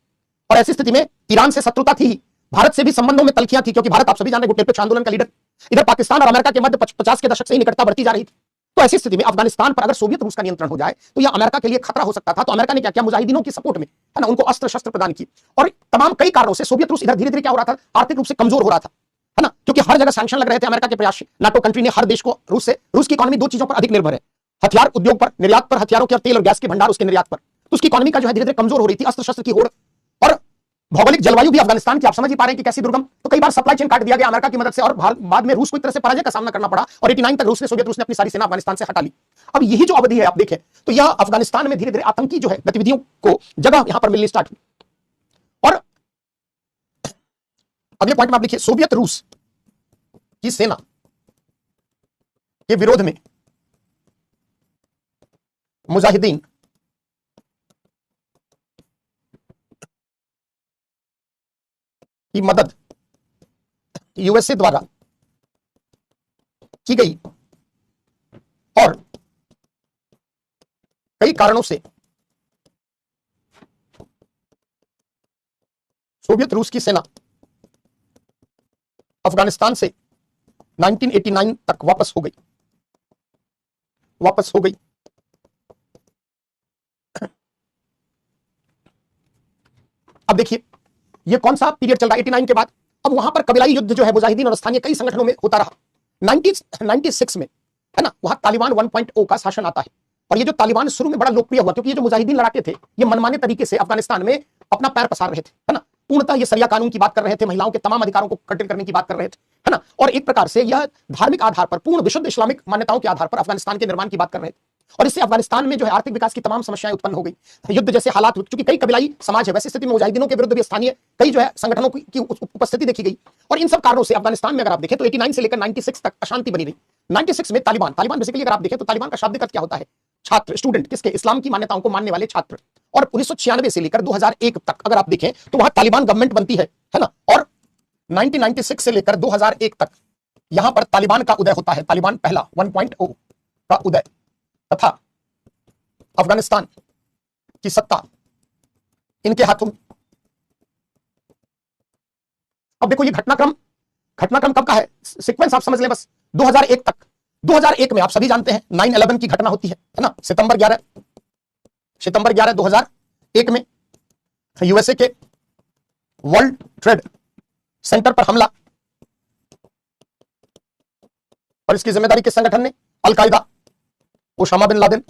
और ऐसी स्थिति में ईरान से शत्रुता थी ही, भारत से भी संबंधों में तलखियां थी, क्योंकि भारत आप सभी जान रहे गुटनिरपेक्ष आंदोलन का लीडर। इधर पाकिस्तान और अमेरिका के मध्य 50 के दशक से ही निकटता बढ़ती जा रही थी। तो ऐसी स्थिति में अफगानिस्तान पर अगर सोवियत रूस का नियंत्रण हो जाए तो यह अमेरिका के लिए खतरा हो सकता था। तो अमेरिका ने क्या किया, मुजाहिदीनों की सपोर्ट में, है ना, उनको अस्त्र शस्त्र प्रदान किए और तमाम कई कारणों से सोवियत रूस इधर धीरे धीरे क्या हो रहा था, आर्थिक रूप से कमजोर हो रहा था, है ना, क्योंकि हर जगह सैंक्शन लग रहे थे अमेरिका के प्रयास से। नाटो कंट्री ने हर देश को रूस की इकोनॉमी दो चीजों पर अधिक निर्भर है, हथियार उद्योग पर, निर्यात पर, हथियारों के और तेल और गैस के भंडार उसके निर्यात पर। तो उसकी इकोनॉमी का जो है धीरे धीरे कमजोर हो रही थी, अस्त्र शस्त्र की होड़ और भौगोलिक जलवायु भी अफगानिस्तान की आप समझ ही पा रहे हैं कि कैसी दुर्गम। तो कई बार सप्लाई चेन काट दिया गया अमेरिका की मदद से और बाद में रूस को एक तरह से पराजय का सामना करना पड़ा और 89 तक सोवियत रूस ने अपनी सारी सेना अफगानिस्तान से हटा ली। अब यही जो अवधि है आप देखें तो यह अफगानिस्तान में धीरे धीरे आतंकी जो है गतिविधियों को जगह यहां पर मिलनी स्टार्ट हुई। और अगले पॉइंट में आप लिखिए, सोवियत रूस की सेना के विरोध में मुजाहिदीन की मदद यूएसए द्वारा की गई और कई कारणों से सोवियत रूस की सेना अफगानिस्तान से 1989 तक वापस हो गई। अब देखिए ये कौन सा पीरियड चल रहा है 89 के बाद, अब वहां पर कबीलाई युद्ध जो है मुजाहिदीन और स्थानीय कई संगठनों में होता रहा। 96 में, है ना, वहां तालिबान 1.0 का शासन आता है। और ये जो तालिबान शुरू में बड़ा लोकप्रिय हुआ, क्योंकि ये जो मुजाहिदीन लड़ाके थे ये मनमाने तरीके से अफगानिस्तान में अपना पैर पसार रहे थे, है ना, पूर्णतः ये शरिया कानून की बात कर रहे थे, महिलाओं के तमाम अधिकारों को कटिल करने की बात कर रहे थे, है ना, और एक प्रकार से यह धार्मिक आधार पर, पूर्ण विशुद्ध इस्लामिक मान्यताओं के आधार पर अफगानिस्तान के निर्माण की बात कर रहे थे। और इससे अफगानिस्तान में जो है आर्थिक विकास की तमाम समस्याएं उत्पन्न हो गई, युद्ध जैसे हालात, क्योंकि कई कबीलाई समाज है, वैसी स्थिति में मुजाहिदीनों के विरुद्ध भी स्थानीय कई जो है संगठनों की उपस्थिति देखी गई। और इन सब कारणों से अफगानिस्तान में अगर आप देखें तो 89 से लेकर 96 तक अशांति बनी रही। 96 में तालिबान बेसिकली अगर आप देखें तो तालिबान का शाब्दिक अर्थ क्या होता है? छात्र, स्टूडेंट, किसके? इस्लाम की मान्यताओं को मानने वाले छात्र। और 1996 से लेकर 2001 तक अगर आप देखें तो वहां तालिबान गवर्नमेंट बनती है ना, और 1996 से लेकर 2001 तक यहां पर तालिबान का उदय होता है, तालिबान पहला 1.0 का उदय, तथा अफगानिस्तान की सत्ता इनके हाथों में। अब देखो ये घटनाक्रम कब का है, सीक्वेंस आप समझ लें बस, 2001 तक। 2001 में आप सभी जानते हैं 9/11 की घटना होती है ना, सितंबर 11 2001 में यूएसए के वर्ल्ड ट्रेड सेंटर पर हमला, और इसकी जिम्मेदारी किस संगठन ने? अल-कायदा, ओसामा बिन लादेन,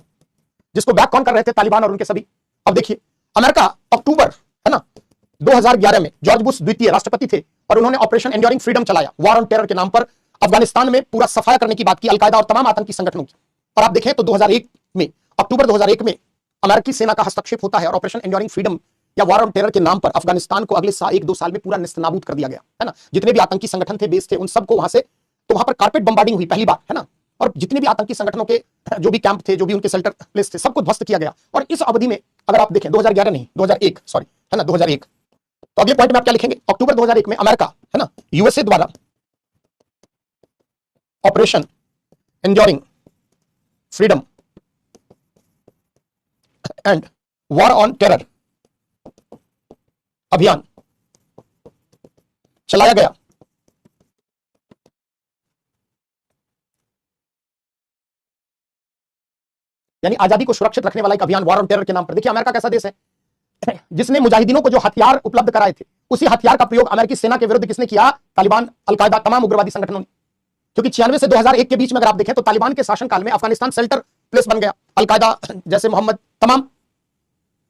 जिसको बैक कौन कर रहे थे? तालिबान और उनके सभी। अब देखिए अमेरिका अक्टूबर, है ना, 2011 में जॉर्ज बुश द्वितीय राष्ट्रपति थे और उन्होंने ऑपरेशन एंड्योरिंग फ्रीडम चलाया, वॉर ऑन टेरर के नाम पर अफगानिस्तान में पूरा सफाया करने की बात की अल-कायदा और तमाम आतंकी संगठनों की। और आप देखें तो 2001 में, अक्टूबर 2001 में अमेरिकी सेना का हस्तक्षेप होता है और ऑपरेशन एंड्योरिंग फ्रीडम या वॉर ऑन टेरर के नाम पर अफगानिस्तान को अगले 1-2 साल में पूरा नेस्तनाबूद कर दिया गया, है ना। जितने भी आतंकी संगठन थे, बेस थे, उन सबको वहां से, तो वहां पर कारपेट बम्बार्डिंग हुई पहली बार, है ना, और जितने भी आतंकी संगठनों के जो भी कैंप थे, जो भी उनके शेल्टर प्लेस थे, सबको ध्वस्त किया गया। और इस अवधि में अगर आप देखें 2011 नहीं 2001, सॉरी, है ना, 2001, तो अगले पॉइंट में आप क्या लिखेंगे? अक्टूबर 2001 में अमेरिका, है ना, यूएसए द्वारा operation enduring freedom and war on terror अभियान चलाया गया। यानी आजादी को सुरक्षित रखने वाला एक अभियान वॉर ऑन टेरर के नाम पर। देखिए अमेरिका कैसा देश है जिसने मुजाहिदीनों को जो हथियार उपलब्ध कराए थे, उसी हथियार का प्रयोग अमेरिकी सेना के विरुद्ध किसने किया? तालिबान, अल-कायदा, तमाम उग्रवादी संगठनों ने। क्योंकि 96 से 2001 के बीच में अगर आप देखें तो तालिबान के शासनकाल में अफगानिस्तान शेल्टर प्लेस बन गया, अल-कायदा जैसे मोहम्मद, तमाम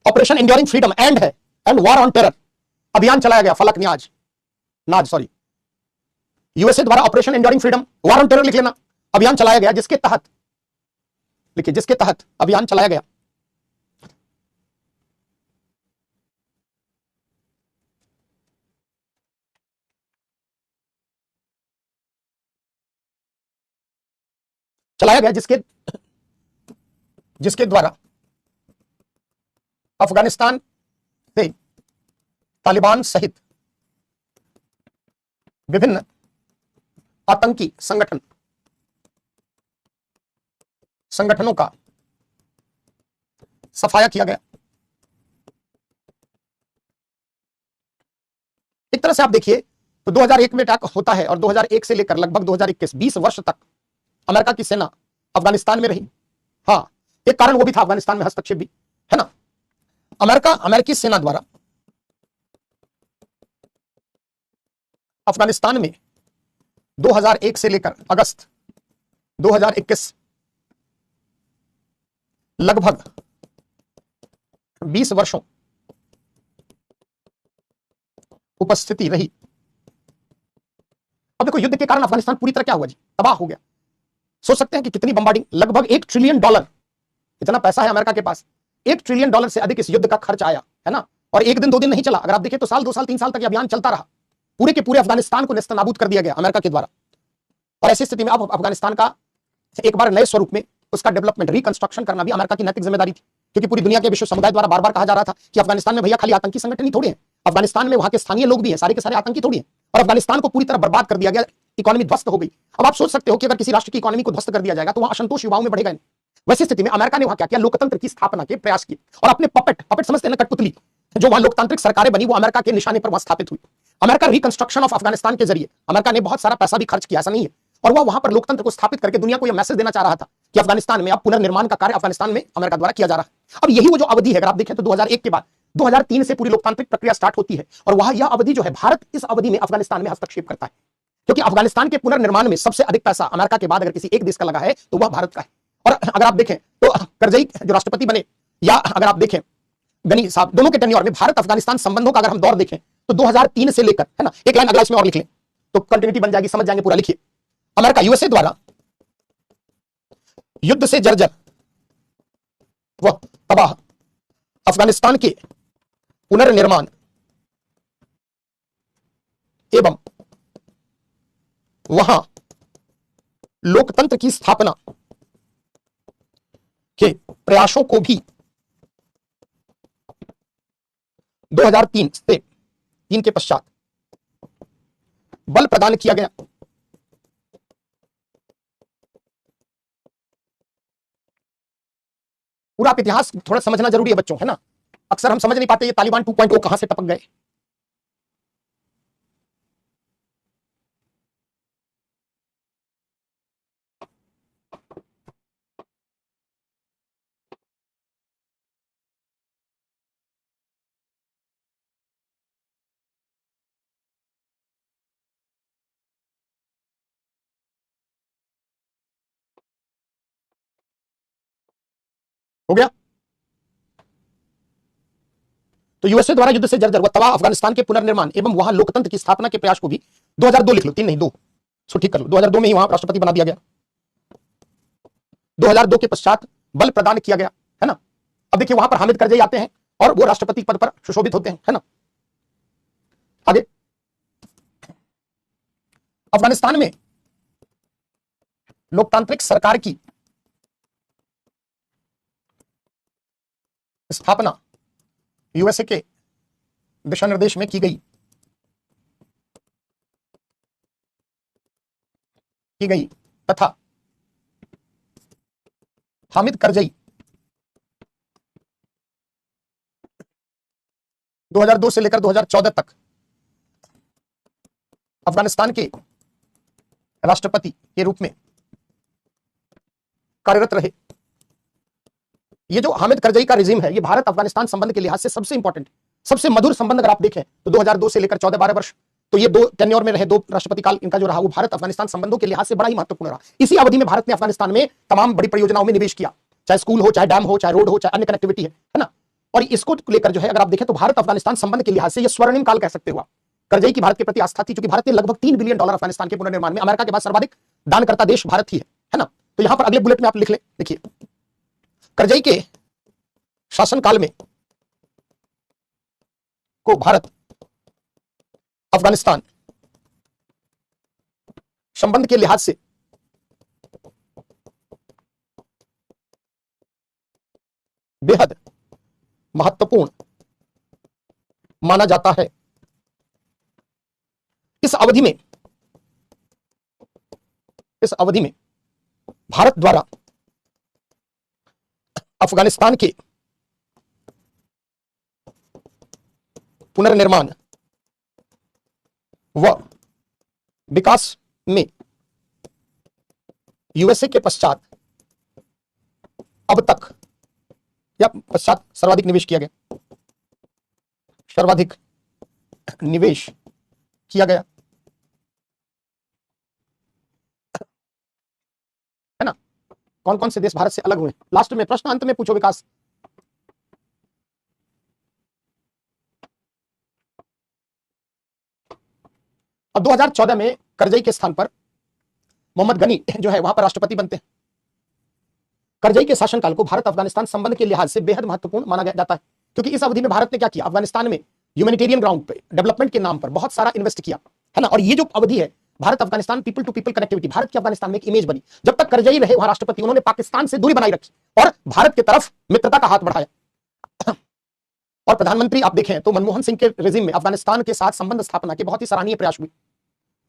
operation enduring freedom and war on terror अभियान चलाया गया, फलक नाज, यूएसए द्वारा operation enduring freedom, war on terror लिख लेना, अभियान चलाया गया, जिसके तहत, लिखिए, जिसके तहत अभियान चलाया गया जिसके द्वारा अफगानिस्तान से तालिबान सहित विभिन्न आतंकी संगठनों का सफाया किया गया। एक तरह से आप देखिए तो 2001 में अटैक होता है और 2001 से लेकर लगभग 2021 20 वर्ष तक अमेरिका की सेना अफगानिस्तान में रही। हाँ, एक कारण वो भी था अफगानिस्तान में हस्तक्षेप भी, है ना। अमेरिकी सेना द्वारा अफगानिस्तान में 2001 से लेकर अगस्त 2021 लगभग 20 वर्षों उपस्थिति रही। अब देखो युद्ध के कारण अफगानिस्तान पूरी तरह क्या हुआ जी? तबाह हो गया। सोच सकते हैं कि कितनी बम्बार्डिंग, लगभग $1 ट्रिलियन, इतना पैसा है अमेरिका के पास, $1 ट्रिलियन से अधिक इस युद्ध का खर्च आया, है ना। और एक दिन 2 दिन नहीं चला, अगर आप देखें तो साल 2 साल 3 साल तक अभियान चलता रहा, पूरे के पूरे अफगानिस्तान को नेस्तनाबूद कर दिया गया अमेरिका के द्वारा। और ऐसी स्थिति में अब अफगानिस्तान का एक बार नए स्वरूप में उसका डेवलपमेंट, रिकंस्ट्रक्शन करना भी अमेरिका की नैतिक जिम्मेदारी थी। क्योंकि पूरी दुनिया के विश्व समुदाय द्वारा बार बार कहा जा रहा था कि अफगानिस्तान में भैया खाली आतंकी संगठन ही थोड़े हैं, अफगानिस्तान में वहां के स्थानीय लोग भी हैं, सारे के सारे आतंकी थोड़ी हैं। और अफगानिस्तान को पूरी तरह बर्बाद कर दिया गया, इकोनॉमी ध्वस्त हो गई। अब आप सोच सकते हो कि अगर किसी राष्ट्र की इकोनॉमी को ध्वस्त कर दिया जाएगा तो वहां असंतोष युवाओं में बढ़ेगा नहीं। वैसी स्थिति में अमेरिका ने वहां क्या किया? लोकतंत्र की स्थापना के प्रयास किए और अपने पपेट समझते हैं ना, कठपुतली, जो वहां लोकतांत्रिक सरकारें बनी वो अमेरिका के निशाने पर वहां स्थापित हुई। अमेरिका रिकंस्ट्रक्शन ऑफ अफगानिस्तान के जरिए अमेरिका ने बहुत सारा पैसा भी खर्च किया, ऐसा नहीं है, और वह वहां पर लोकतंत्र को स्थापित करके दुनिया को यह मैसेज देना चाह रहा था कि अफगानिस्तान में अब पुनर्निर्माण का कार्य अफगानिस्तान में अमेरिका द्वारा किया जा रहा है। अब यही वो जो अवधि है, अगर आप देखें तो 2001 के बाद 2003 से पूरी लोकतांत्रिक प्रक्रिया स्टार्ट होती है और वह यह अवधि जो है, भारत इस अवधि में अफगानिस्तान में हस्तक्षेप करता है, क्योंकि अफगानिस्तान के पुनर्निर्माण में सबसे अधिक पैसा अमेरिका के बाद अगर किसी एक देश का लगा है तो वह भारत का है। और अगर आप देखें तो करजई जो राष्ट्रपति बने, या अगर आप देखें गनी साहब, दोनों के टेन्योर में भारत अफगानिस्तान संबंधों का अगर हम दौर देखें तो 2003 से लेकर, है ना, एक लाइन अगला इसमें और लिख लें तो कंटिन्यूटी बन जाएगी, समझ जाएंगे पूरा। लिखिए, अमेरिका यूएसए द्वारा युद्ध से जर्जर व तबाह अफगानिस्तान के पुनर्निर्माण एवं वहां लोकतंत्र की स्थापना के प्रयासों को भी 2003 से 3 के पश्चात बल प्रदान किया गया। पूरा आप इतिहास थोड़ा समझना जरूरी है बच्चों, है ना, अक्सर हम समझ नहीं पाते ये तालिबान 2.0 कहां से टपक गए। हो गया। तो यूएसए द्वारा युद्ध से जर्जर व तबाह अफगानिस्तान के पुनर्निर्माण एवं वहां लोकतंत्र की स्थापना के प्रयास को भी 2002 लिख लो, 3 नहीं 2, सो ठीक कर लो, 2002 में ही वहां राष्ट्रपति बना दिया गया। 2002 के पश्चात बल प्रदान किया गया, है ना। अब देखिए वहां पर हामिद करजई आते हैं और वो राष्ट्रपति पद पर सुशोभित होते हैं, है ना। आगे अफगानिस्तान में लोकतांत्रिक सरकार की स्थापना यूएसए के दिशा निर्देश में की गई तथा हामिद करजई 2002 से लेकर 2014 तक अफगानिस्तान के राष्ट्रपति के रूप में कार्यरत रहे। ये जो हामिद करजई का रिजीम है, ये भारत अफगानिस्तान संबंध के लिहाज से सबसे इंपॉर्टेंट, सबसे मधुर संबंध अगर आप देखें तो 2002 से लेकर 14-12 वर्ष, तो ये 2 टेन्योर में रहे, 2 राष्ट्रपति काल इनका जो रहा, वो भारत अफगानिस्तान संबंधों के लिहाज से बड़ा ही महत्वपूर्ण रहा। इसी अवधि में भारत ने अफगानिस्तान में तमाम बड़ी परियोजनाओं में निवेश किया, चाहे स्कूल हो, चाहे डैम हो, चाहे रोड हो, चाहे अन्य कनेक्टिविटी है ना। और इसको लेकर जो है अगर आप देखें तो भारत अफगानिस्तान संबंध के लिहाज से ये स्वर्णिम काल कह सकते हो। करजई की भारत के प्रति आस्था थी, क्योंकि भारत ने लगभग $3 बिलियन अफगानिस्तान के पुनर्निर्माण में, अमेरिका के बाद सर्वाधिक दानकर्ता देश भारत ही है ना। तो यहां पर अगले बुलेट में आप लिख लें, देखिए करजई के शासनकाल में को भारत अफगानिस्तान संबंध के लिहाज से बेहद महत्वपूर्ण माना जाता है। इस अवधि में भारत द्वारा अफगानिस्तान के पुनर्निर्माण व विकास में यूएसए के पश्चात अब तक या पश्चात सर्वाधिक निवेश किया गया, सर्वाधिक निवेश किया गया, है ना। कौन कौन से देश भारत से अलग हुए, लास्ट में प्रश्न अंत में पूछो विकास। अब 2014 में करजई के स्थान पर मोहम्मद गनी जो है वहां पर राष्ट्रपति बनते हैं। करजई के शासनकाल को भारत अफगानिस्तान संबंध के लिहाज से बेहद महत्वपूर्ण माना जाता है, क्योंकि इस अवधि में भारत ने क्या किया, अफगानिस्तान में ह्यूमैनिटेरियन ग्राउंड पे डेवलपमेंट के नाम पर बहुत सारा इन्वेस्ट किया, है ना। और ये जो अवधि है Bharat Afghanistan people to people connectivity, Bharat की अफगानिस्तान में एक इमेज बनी। जब तक करजई रहे वहां राष्ट्रपति, उन्होंने पाकिस्तान से दूरी बनाई रखी और भारत की तरफ मित्रता का हाथ बढ़ाया। और प्रधानमंत्री आप देखें तो मनमोहन सिंह के रेजिम में अफगानिस्तान के साथ संबंध स्थापना के बहुत ही सराहनीय प्रयास हुए।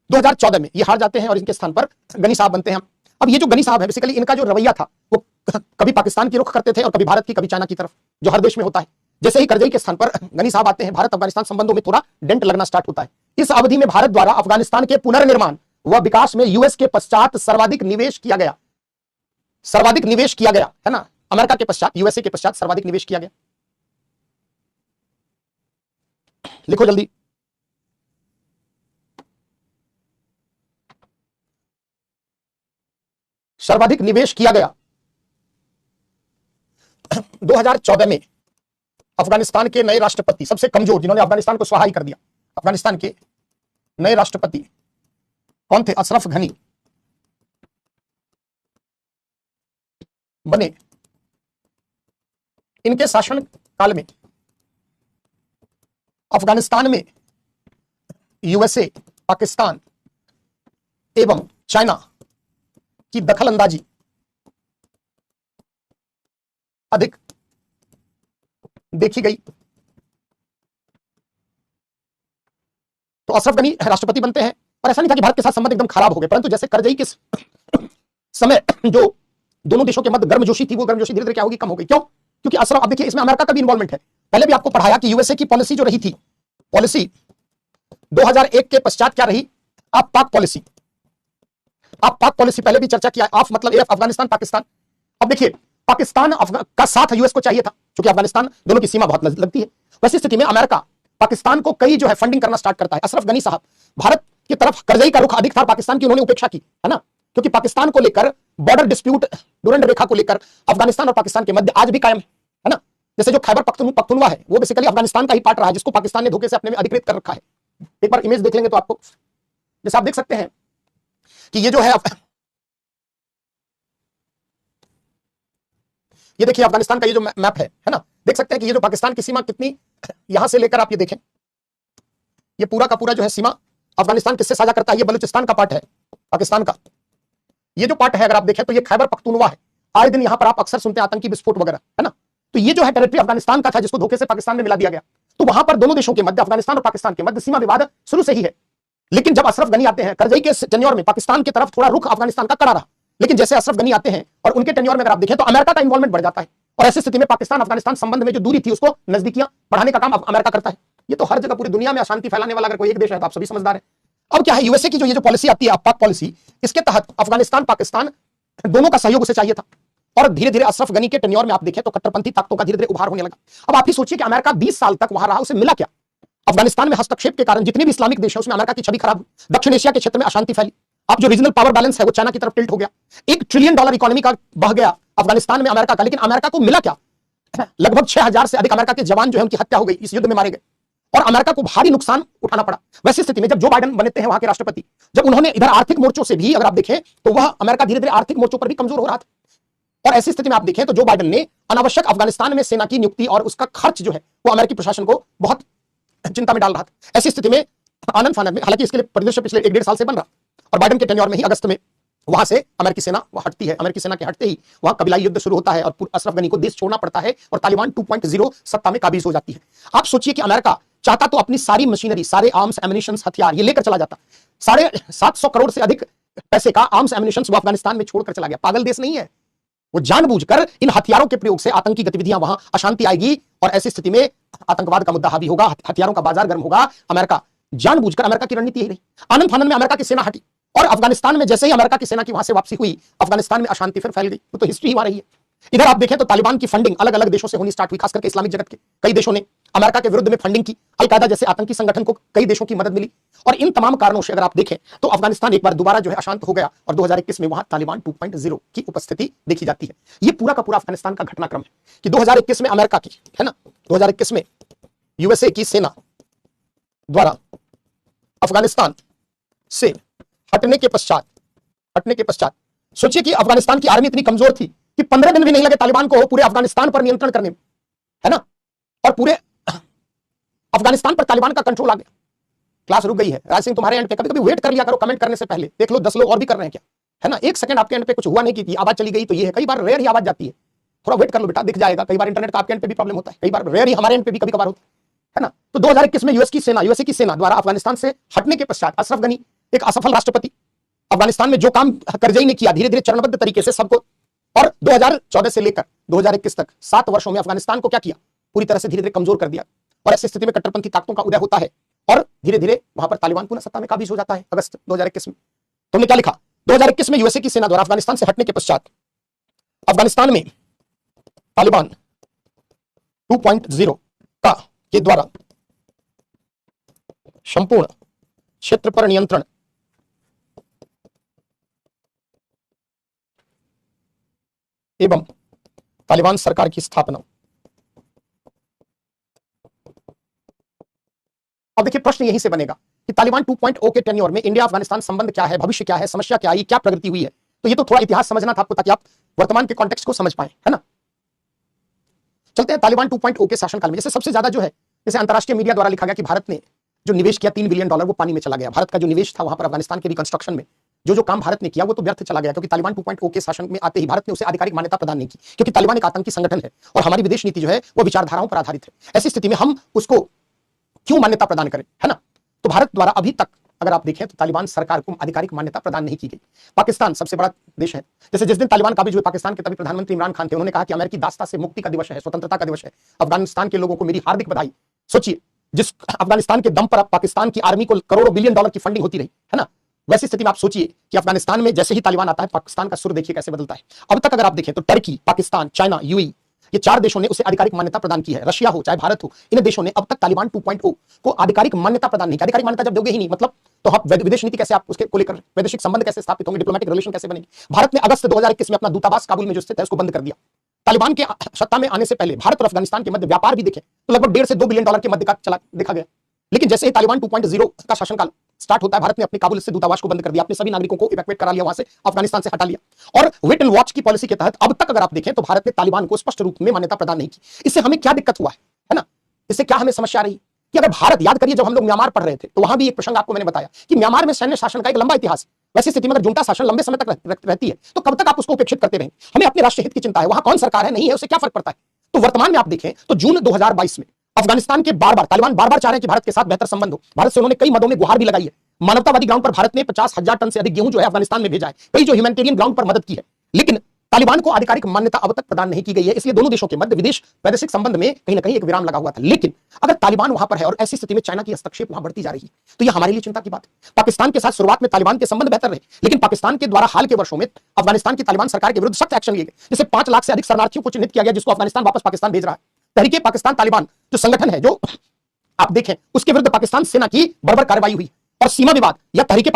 2014 में ये हार जाते हैं और इनके स्थान पर गनी साहब बनते हैं। अब ये जो गनी साहब है, बेसिकली इनका जो रवैया था वो कभी पाकिस्तान की रुख करते थे और कभी भारत की, कभी चाइना की तरफ, जो हर देश में होता है। जैसे ही करजई के स्थान पर गनी साहब आते हैं, भारत अफगानिस्तान संबंधों में थोड़ा डेंट लगना स्टार्ट होता है। इस अवधि में भारत द्वारा अफगानिस्तान के पुनर्निर्माण व विकास में यूएस के पश्चात सर्वाधिक निवेश किया गया, है ना। अमेरिका के पश्चात, यूएसए के पश्चात सर्वाधिक निवेश किया गया। लिखो जल्दी। सर्वाधिक निवेश किया गया 2014 में अफगानिस्तान के नए राष्ट्रपति, सबसे कमजोर, जिन्होंने अफगानिस्तान को स्वाहा कर दिया, अफगानिस्तान के नए राष्ट्रपति कौन थे? अशरफ गनी बने। इनके शासन काल में अफगानिस्तान में यूएसए, पाकिस्तान एवं चाइना की दखल अंदाजी अधिक देखी गई। तो अशरफ गनी राष्ट्रपति बनते हैं, और ऐसा नहीं था कि भारत के साथ संबंध एकदम खराब हो गए, परंतु जैसे करजई के समय जो दोनों देशों के मध्य गर्मजोशी थी, वो गर्मजोशी धीरे धीरे क्या होगी? कम हो गई। क्यों? क्योंकि अशरफ, अब देखिए इसमें अमेरिका का भी इन्वॉल्वमेंट है। पहले भी आपको पढ़ाया कि यूएसए की पॉलिसी जो रही थी, पॉलिसी 2001 के पश्चात क्या रही? आप पाक पॉलिसी। आप पाक पॉलिसी पहले भी चर्चा किया। ऑफ मतलब एफ, अफगानिस्तान पाकिस्तान। अब देखिए पाकिस्तान का साथ यूएस को चाहिए था, क्योंकि अफगानिस्तान दोनों की सीमा बहुत लगती है। वैसी स्थिति में अमेरिका पाकिस्तान को कई जो है फंडिंग करना स्टार्ट करता है। अशरफ गनी साहब, भारत की तरफ करजई का रुख अधिक था, पाकिस्तान की उन्होंने उपेक्षा की, है ना, क्योंकि पाकिस्तान को लेकर बॉर्डर डिस्प्यूट, डुरंड रेखा को लेकर अफगानिस्तान और पाकिस्तान के मध्य आज भी कायम है ना। जैसे जो खैबर पख्तूनवा है, वो बेसिकली अफगानिस्तान का ही पार्ट रहा है, जिसको पाकिस्तान ने धोखे से अपने में अधिकृत कर रखा है। एक बार इमेज देख लेंगे तो आपको, जैसे आप देख सकते हैं कि ये जो है, ये देखिए अफगानिस्तान का ये जो मैप है ना, देख सकते हैं कि ये जो पाकिस्तान की सीमा कितनी, यहां से लेकर आप ये देखें, ये पूरा का पूरा जो है सीमा अफगानिस्तान किससे साझा करता है? ये बलूचिस्तान का पार्ट है पाकिस्तान का। ये जो पार्ट है अगर आप देखें तो ये खैबर पख्तूनवा है। आए दिन यहां पर आप अक्सर सुनते हैं आतंकी विस्फोट वगैरह, है ना। तो ये जो है टेरिटरी अफगानिस्तान का था, जिसको धोखे से पाकिस्तान में मिला दिया गया। तो वहां पर दोनों देशों के मध्य, अफगानिस्तान और पाकिस्तान के मध्य सीमा विवाद शुरू से ही है। लेकिन जब अशरफ गनी आते हैं, करजई के टेन्योर में पाकिस्तान की तरफ थोड़ा रुख अफगानिस्तान का कड़ा रहा, लेकिन जैसे अशरफ गनी आते हैं और उनके टेन्योर में अगर आप देखें तो अमेरिका का इन्वॉल्वमेंट बढ़ जाता है, और ऐसी स्थिति में पाकिस्तान अफगानिस्तान संबंध में जो दूरी थी उसको नजदीकियां बढ़ाने का काम अमेरिका करता है। ये तो हर जगह पूरी दुनिया में अशांति फैलाने वाला अगर कोई एक देश है तो आप सभी समझदार हैं। अब क्या है, यूएसए की जो ये जो पॉलिसी आती है, पाक पॉलिसी, इसके तहत अफगानिस्तान पाकिस्तान दोनों का सहयोग उसे चाहिए था, और धीरे धीरे अशरफ गनी के टेन्योर में आप देखें तो कट्टरपंथी ताकतों का धीरे धीरे उभार होने लगा। अब आप ही सोचिए कि अमेरिका 20 साल तक वहां रहा, उसे मिला क्या? अफगानिस्तान में हस्तक्षेप के कारण जितने भी इस्लामिक देश है उसमें अमेरिका की छवि खराब हुई, दक्षिण एशिया के क्षेत्र में अशांति फैली। अब जो रीजनल पावर बैलेंस है वो चाइना की तरफ टिल्ट हो गया, $1 ट्रिलियन इकोनॉमी का बह गया अफगानिस्तान में अमेरिका का। लेकिन अमेरिका को मिला क्या? लगभग 6000 से अधिक अमेरिका के जवान जो है उनकी हत्या हो गई, इस युद्ध में मारे गए, और अमेरिका को भारी नुकसान उठाना पड़ा। वैसी स्थिति में जब जो बाइडेन बनते हैं वहां के राष्ट्रपति, जब उन्होंने इधर आर्थिक मोर्चों से भी अगर आप देखें तो वह अमेरिका धीरे धीरे आर्थिक मोर्चों पर भी कमजोर हो रहा था, और ऐसी स्थिति में आप देखें तो जो बाइडेन ने अनावश्यक अफगानिस्तान में सेना की नियुक्ति और उसका खर्च जो है वो अमेरिकी प्रशासन को बहुत चिंता में डाल रहा था। ऐसी स्थिति में आनंद फानंद में, हालांकि इसके लिए परिदृश्य पिछले 1-1.5 साल से बन रहा, और बाइडेन के टेन्योर में ही अगस्त में वहां से अमेरिकी सेना हटती है। अमेरिकी सेना के हटते ही वहां कबीलाई युद्ध शुरू होता है और अशरफ गनी को देश छोड़ना पड़ता है, और तालिबान 2.0 सत्ता में काबिज हो जाती है। आप सोचिए कि अमेरिका चाहता तो अपनी सारी मशीनरी, सारे आर्म्स एमिनिशन हथियार ये लेकर चला जाता, 750 करोड़ से अधिक पैसे का आर्म्स एमिनिशन वो अफगानिस्तान में छोड़कर चला गया। पागल देश नहीं है वो, जानबूझकर इन हथियारों के प्रयोग से आतंकी गतिविधियां, वहां अशांति आएगी, और ऐसी स्थिति में आतंकवाद का मुद्दा हावी होगा, हथियारों का बाजार गर्म होगा। अमेरिका जानबूझकर, अमेरिका की रणनीति यही रही। आनंद फानंद में अमेरिका की सेना हटी, और अफगानिस्तान में जैसे ही अमेरिका की सेना की वहां से वापसी हुई, अफगानिस्तान में अशांति फिर फैल गई। वो तो हिस्ट्री ही वहां रही है। इधर आप देखें तो तालिबान की फंडिंग अलग अलग देशों से होनी स्टार्ट हुई, खास करके इस्लामिक जगत के कई देशों ने अमेरिका के विरुद्ध में फंडिंग की। अल-कायदा जैसे आतंकी संगठन को कई देशों की मदद मिली, और इन तमाम कारणों से अगर आप देखें तो अफगानिस्तान एक बार दोबारा जो है अशांत हो गया, और 2021 में वहां तालिबान 2.0 की उपस्थिति देखी जाती है। ये पूरा का पूरा अफगानिस्तान का घटनाक्रम है कि 2021 में अमेरिका की, है ना, 2021 में यूएसए की सेना द्वारा अफगानिस्तान से हटने के पश्चात सोचिए कि अफगानिस्तान की आर्मी इतनी कमजोर थी कि 15 दिन भी नहीं लगे तालिबान को पूरे अफगानिस्तान पर नियंत्रण करने में, है ना, और पूरे अफगानिस्तान पर तालिबान का कंट्रोल आ गया। क्लास रुक गई है राज सिंह तुम्हारे एंड पे, कभी कभी वेट कर लिया करो कमेंट करने से पहले, देख लो 10 लोग और भी कर रहे हैं क्या, है ना। 1 सेकंड आपके एंड पे कुछ हुआ नहीं कि आवाज चली गई तो ये है, कई बार रेयर ही आवाज जाती है, थोड़ा वेट कर लो बेटा, दिख जाएगा। कई बार इंटरनेट का आपके एंड पे भी प्रॉब्लम होता है, कई बार रेयर ही हमारे एंड पे भी कभी कभार होता है ना। तो 2021 में यूएसए की सेना द्वारा अफगानिस्तान से हटने के पश्चात अशरफ गनी एक असफल राष्ट्रपति, अफगानिस्तान में जो काम करजई ने किया धीरे धीरे चरणबद्ध तरीके से सबको, और 2014 से लेकर 2021 तक 7 वर्षों में अफगानिस्तान को क्या किया, पूरी तरह से धीरे धीरे कमजोर कर दिया। और ऐसी स्थिति में कट्टरपंथी ताकतों का उदय होता है, और धीरे धीरे वहां पर तालिबान पुनः सत्ता में काबिज हो जाता है अगस्त 2021 में। तुमने क्या लिखा, 2021 में यूएसए की सेना द्वारा अफगानिस्तान से हटने के पश्चात अफगानिस्तान में तालिबान 2.0 का के द्वारा संपूर्ण क्षेत्र पर नियंत्रण एवं तालिबान सरकार की स्थापना। अब देखिए प्रश्न यहीं से बनेगा कि तालिबान 2.0 के टेन्योर में इंडिया अफगानिस्तान संबंध क्या है, भविष्य क्या है, समस्या क्या आई, क्या प्रगति हुई है। तो ये तो थोड़ा इतिहास समझना था आपको ताकि आप वर्तमान के कॉन्टेक्स्ट को समझ पाए, है ना। चलते हैं तालिबान 2.0 के शासनकाल में। जैसे सबसे ज्यादा जो है, जैसे अंतरराष्ट्रीय मीडिया द्वारा लिखा गया कि भारत ने जो निवेश किया $3 बिलियन वो पानी में चला गया। भारत का जो निवेश था वहां पर अफगानिस्तान के रिकंस्ट्रक्शन में जो काम भारत ने किया वो तो व्यर्थ चला गया, क्योंकि तालिबान 2.0 के शासन में आते ही भारत ने उसे आधिकारिक मान्यता प्रदान नहीं की, क्योंकि तालिबान एक आतंकी संगठन है और हमारी विदेश नीति जो है वो विचारधाराओं पर आधारित है। ऐसी स्थिति में हम उसको क्यों मान्यता प्रदान करें, है ना। तो भारत द्वारा अभी तक अगर आप देखें तो तालिबान सरकार को आधिकारिक मान्यता प्रदान नहीं की गई। पाकिस्तान सबसे बड़ा देश है। जैसे जिस दिन तालिबान काबिज हुए, पाकिस्तान के तभी प्रधानमंत्री इमरान खान थे, उन्होंने कहा कि अमेरिकी दास्ता से मुक्ति का दिवस है, स्वतंत्रता का दिवस है, अफगानिस्तान के लोगों को मेरी हार्दिक बधाई। सोचिए, जिस अफगानिस्तान के दम पर पाकिस्तान की आर्मी को करोड़ों बिलियन डॉलर की फंडिंग होती रही, है ना, वैसी स्थिति में आप सोचिए कि अफगानिस्तान में जैसे ही तालिबान आता है, पाकिस्तान का सुर देखिए कैसे बदलता है। अब तक अगर आप देखें तो टर्की, पाकिस्तान, चाइना, यूएई, ये 4 देशों ने उसे आधिकारिक मान्यता प्रदान की है। रशिया हो चाहे भारत हो, इन देशों ने अब तक तालिबान 2.0 को आधिकारिक मान्यता प्रदान नहीं की। आधिकारिक मान्यता जब दोगे ही नहीं, मतलब तो आप विदेश नीति कैसे, आप उसके को लेकर वैदेशिक संबंध कैसे स्थापित होंगे, डिप्लोमेटिक रिलेशन कैसे बनेंगे। भारत ने अगस्त 2021 में अपना दूतावास काबुल में जो स्थित है उसको बंद कर दिया। तालिबान के सत्ता में आने से पहले भारत और अफगानिस्तान के मध्य व्यापार भी देखें तो लगभग $1.5 से $2 बिलियन के मध्य का चला देखा गया। लेकिन जैसे ही तालिबान 2.0 का शासनकाल स्टार्ट होता है, भारत ने अपने काबुल से दूतावास को बंद कर दिया, अपने सभी नागरिकों को इवैक्यूएट करा लिया, वहां से अफगानिस्तान से हटा लिया। और वेट एंड वॉच की पॉलिसी के तहत अब तक अगर आप देखें तो भारत ने तालिबान को स्पष्ट रूप में मान्यता प्रदान नहीं की। इससे हमें क्या दिक्कत हुआ है ना, इससे क्या हमें समस्या रही कि अगर भारत, याद करिए जब हम लोग म्यांमार पढ़ रहे थे तो वहां भी एक प्रसंग आपको मैंने बताया कि म्यांमार में सैन्य शासन का एक लंबा इतिहास है। वैसी स्थिति में अगर जुंटा शासन लंबे समय तक रहती है तो कब तक आप उसको उपेक्षित करते रहेंगे। हमें अपने राष्ट्रीय हित की चिंता है, वहां कौन सरकार है नहीं है उससे क्या फर्क पड़ता है। तो वर्तमान में आप देखें तो जून 2022 में अफगानिस्तान के तालिबान बार बार चाह रहे हैं कि भारत के साथ बेहतर संबंध हो। भारत से उन्होंने कई मदों में गुहार भी लगाई है। मानवतावादी ग्राउंड पर भारत ने 50,000 टन से अधिक गेहूं जो है अफगानिस्तान में भेजा है, कई जो ह्यूमैनिटेरियन ग्राउंड पर मदद की है। लेकिन तालिबान को आधिकारिक मान्यता अब तक प्रदान नहीं की गई है, इसलिए दोनों देशों के मध्य विदेश वैदेशिक संबंध में कहीं ना कहीं एक विराम लगा हुआ था। लेकिन अगर तालिबान वहां पर है और ऐसी स्थिति में चाइना की हस्तक्षेप वहां बढ़ती जा रही है तो यह हमारे लिए चिंता की बात है। पाकिस्तान के साथ शुरुआत में तालिबान के संबंध बेहतर रहे, लेकिन पाकिस्तान के द्वारा हाल के वर्षों में अफगानिस्तान की तालिबान सरकार के विरुद्ध सख्त एक्शन लिए गए। जैसे 5 लाख से अधिक शरणार्थियों को चिन्हित किया गया, जिसको अफगानिस्तान वापस पाकिस्तान भेज रहा है। तहरीके पाकिस्तान तालिबान जो संगठन है, जो आप देखें उसके विरुद्ध पाकिस्तान सेना की बर्बर कार्रवाई हुई। और सीमा विवाद या तहरीके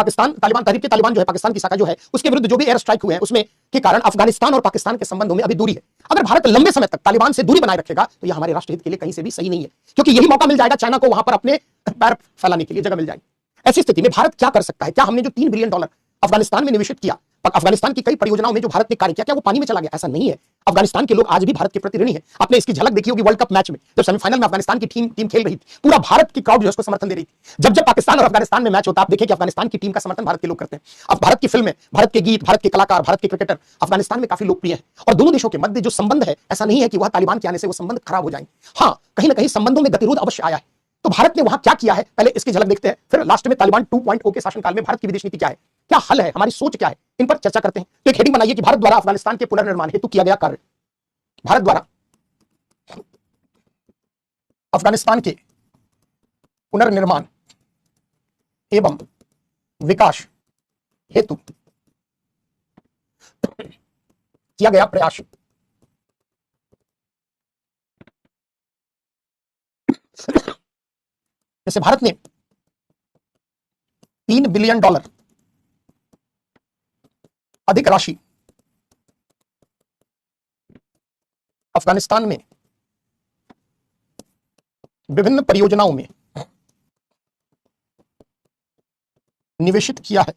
तालिबान जो है पाकिस्तान की शाखा जो है, उसके विरुद्ध जो भी एयर स्ट्राइक हुए हैं उसमें के कारण अफगानिस्तान और पाकिस्तान के संबंधों में अभी दूरी है। अगर भारत लंबे समय तक तालिबान से दूरी बनाए रखेगा तो यह हमारे राष्ट्र हित के लिए कहीं से भी सही नहीं है, क्योंकि यही मौका मिल जाएगा चाइना को वहां पर अपने पैर फैलाने के लिए जगह मिल जाएगी। ऐसी स्थिति में भारत क्या कर सकता है? क्या हमने जो $3 बिलियन अफगानिस्तान में निवेशित किया, अफगानिस्तान की कई परियोजनाओं में जो भारत ने कार्य किया, क्या वो पानी में चला गया? ऐसा नहीं है। अफगानिस्तान के लोग आज भी भारत के प्रति ऋणी है। आपने इसकी झलक देखी होगी वर्ल्ड कप मैच में, जब सेमीफाइनल में अफगानिस्तान की टीम खेल रही थी, पूरा भारत की क्राउड जो है उसको समर्थन दे रही थी। जब पाकिस्तान और अफगानिस्तान में मैच होता, आप देखिए कि अफगानिस्तान की टीम का समर्थन भारत के लोग करते हैं। अब भारत की फिल्में, भारत के गीत, भारत के कलाकार, भारत के क्रिकेटर अफगानिस्तान में काफी लोकप्रिय है। और दोनों देशों के मध्य जो संबंध है, ऐसा नहीं है कि वह तालिबान के आने से वो संबंध खराब हो जाएंगे। हाँ, कहीं ना कहीं संबंधों में गतिरोध अवश्य आया है। तो भारत ने वहां क्या किया है, पहले इसकी झलक देखते हैं, फिर लास्ट में तालिबान 2.0 के शासनकाल में भारत की विदेश नीति क्या है, क्या हल है, हमारी सोच क्या है, इन पर चर्चा करते हैं। तो एक हेडिंग बनाइए कि भारत द्वारा अफगानिस्तान के पुनर्निर्माण हेतु किया गया कार्य। भारत द्वारा अफगानिस्तान के पुनर्निर्माण एवं विकास हेतु किया गया प्रयास। जैसे भारत ने $3 बिलियन अधिक राशि अफगानिस्तान में विभिन्न परियोजनाओं में निवेशित किया है।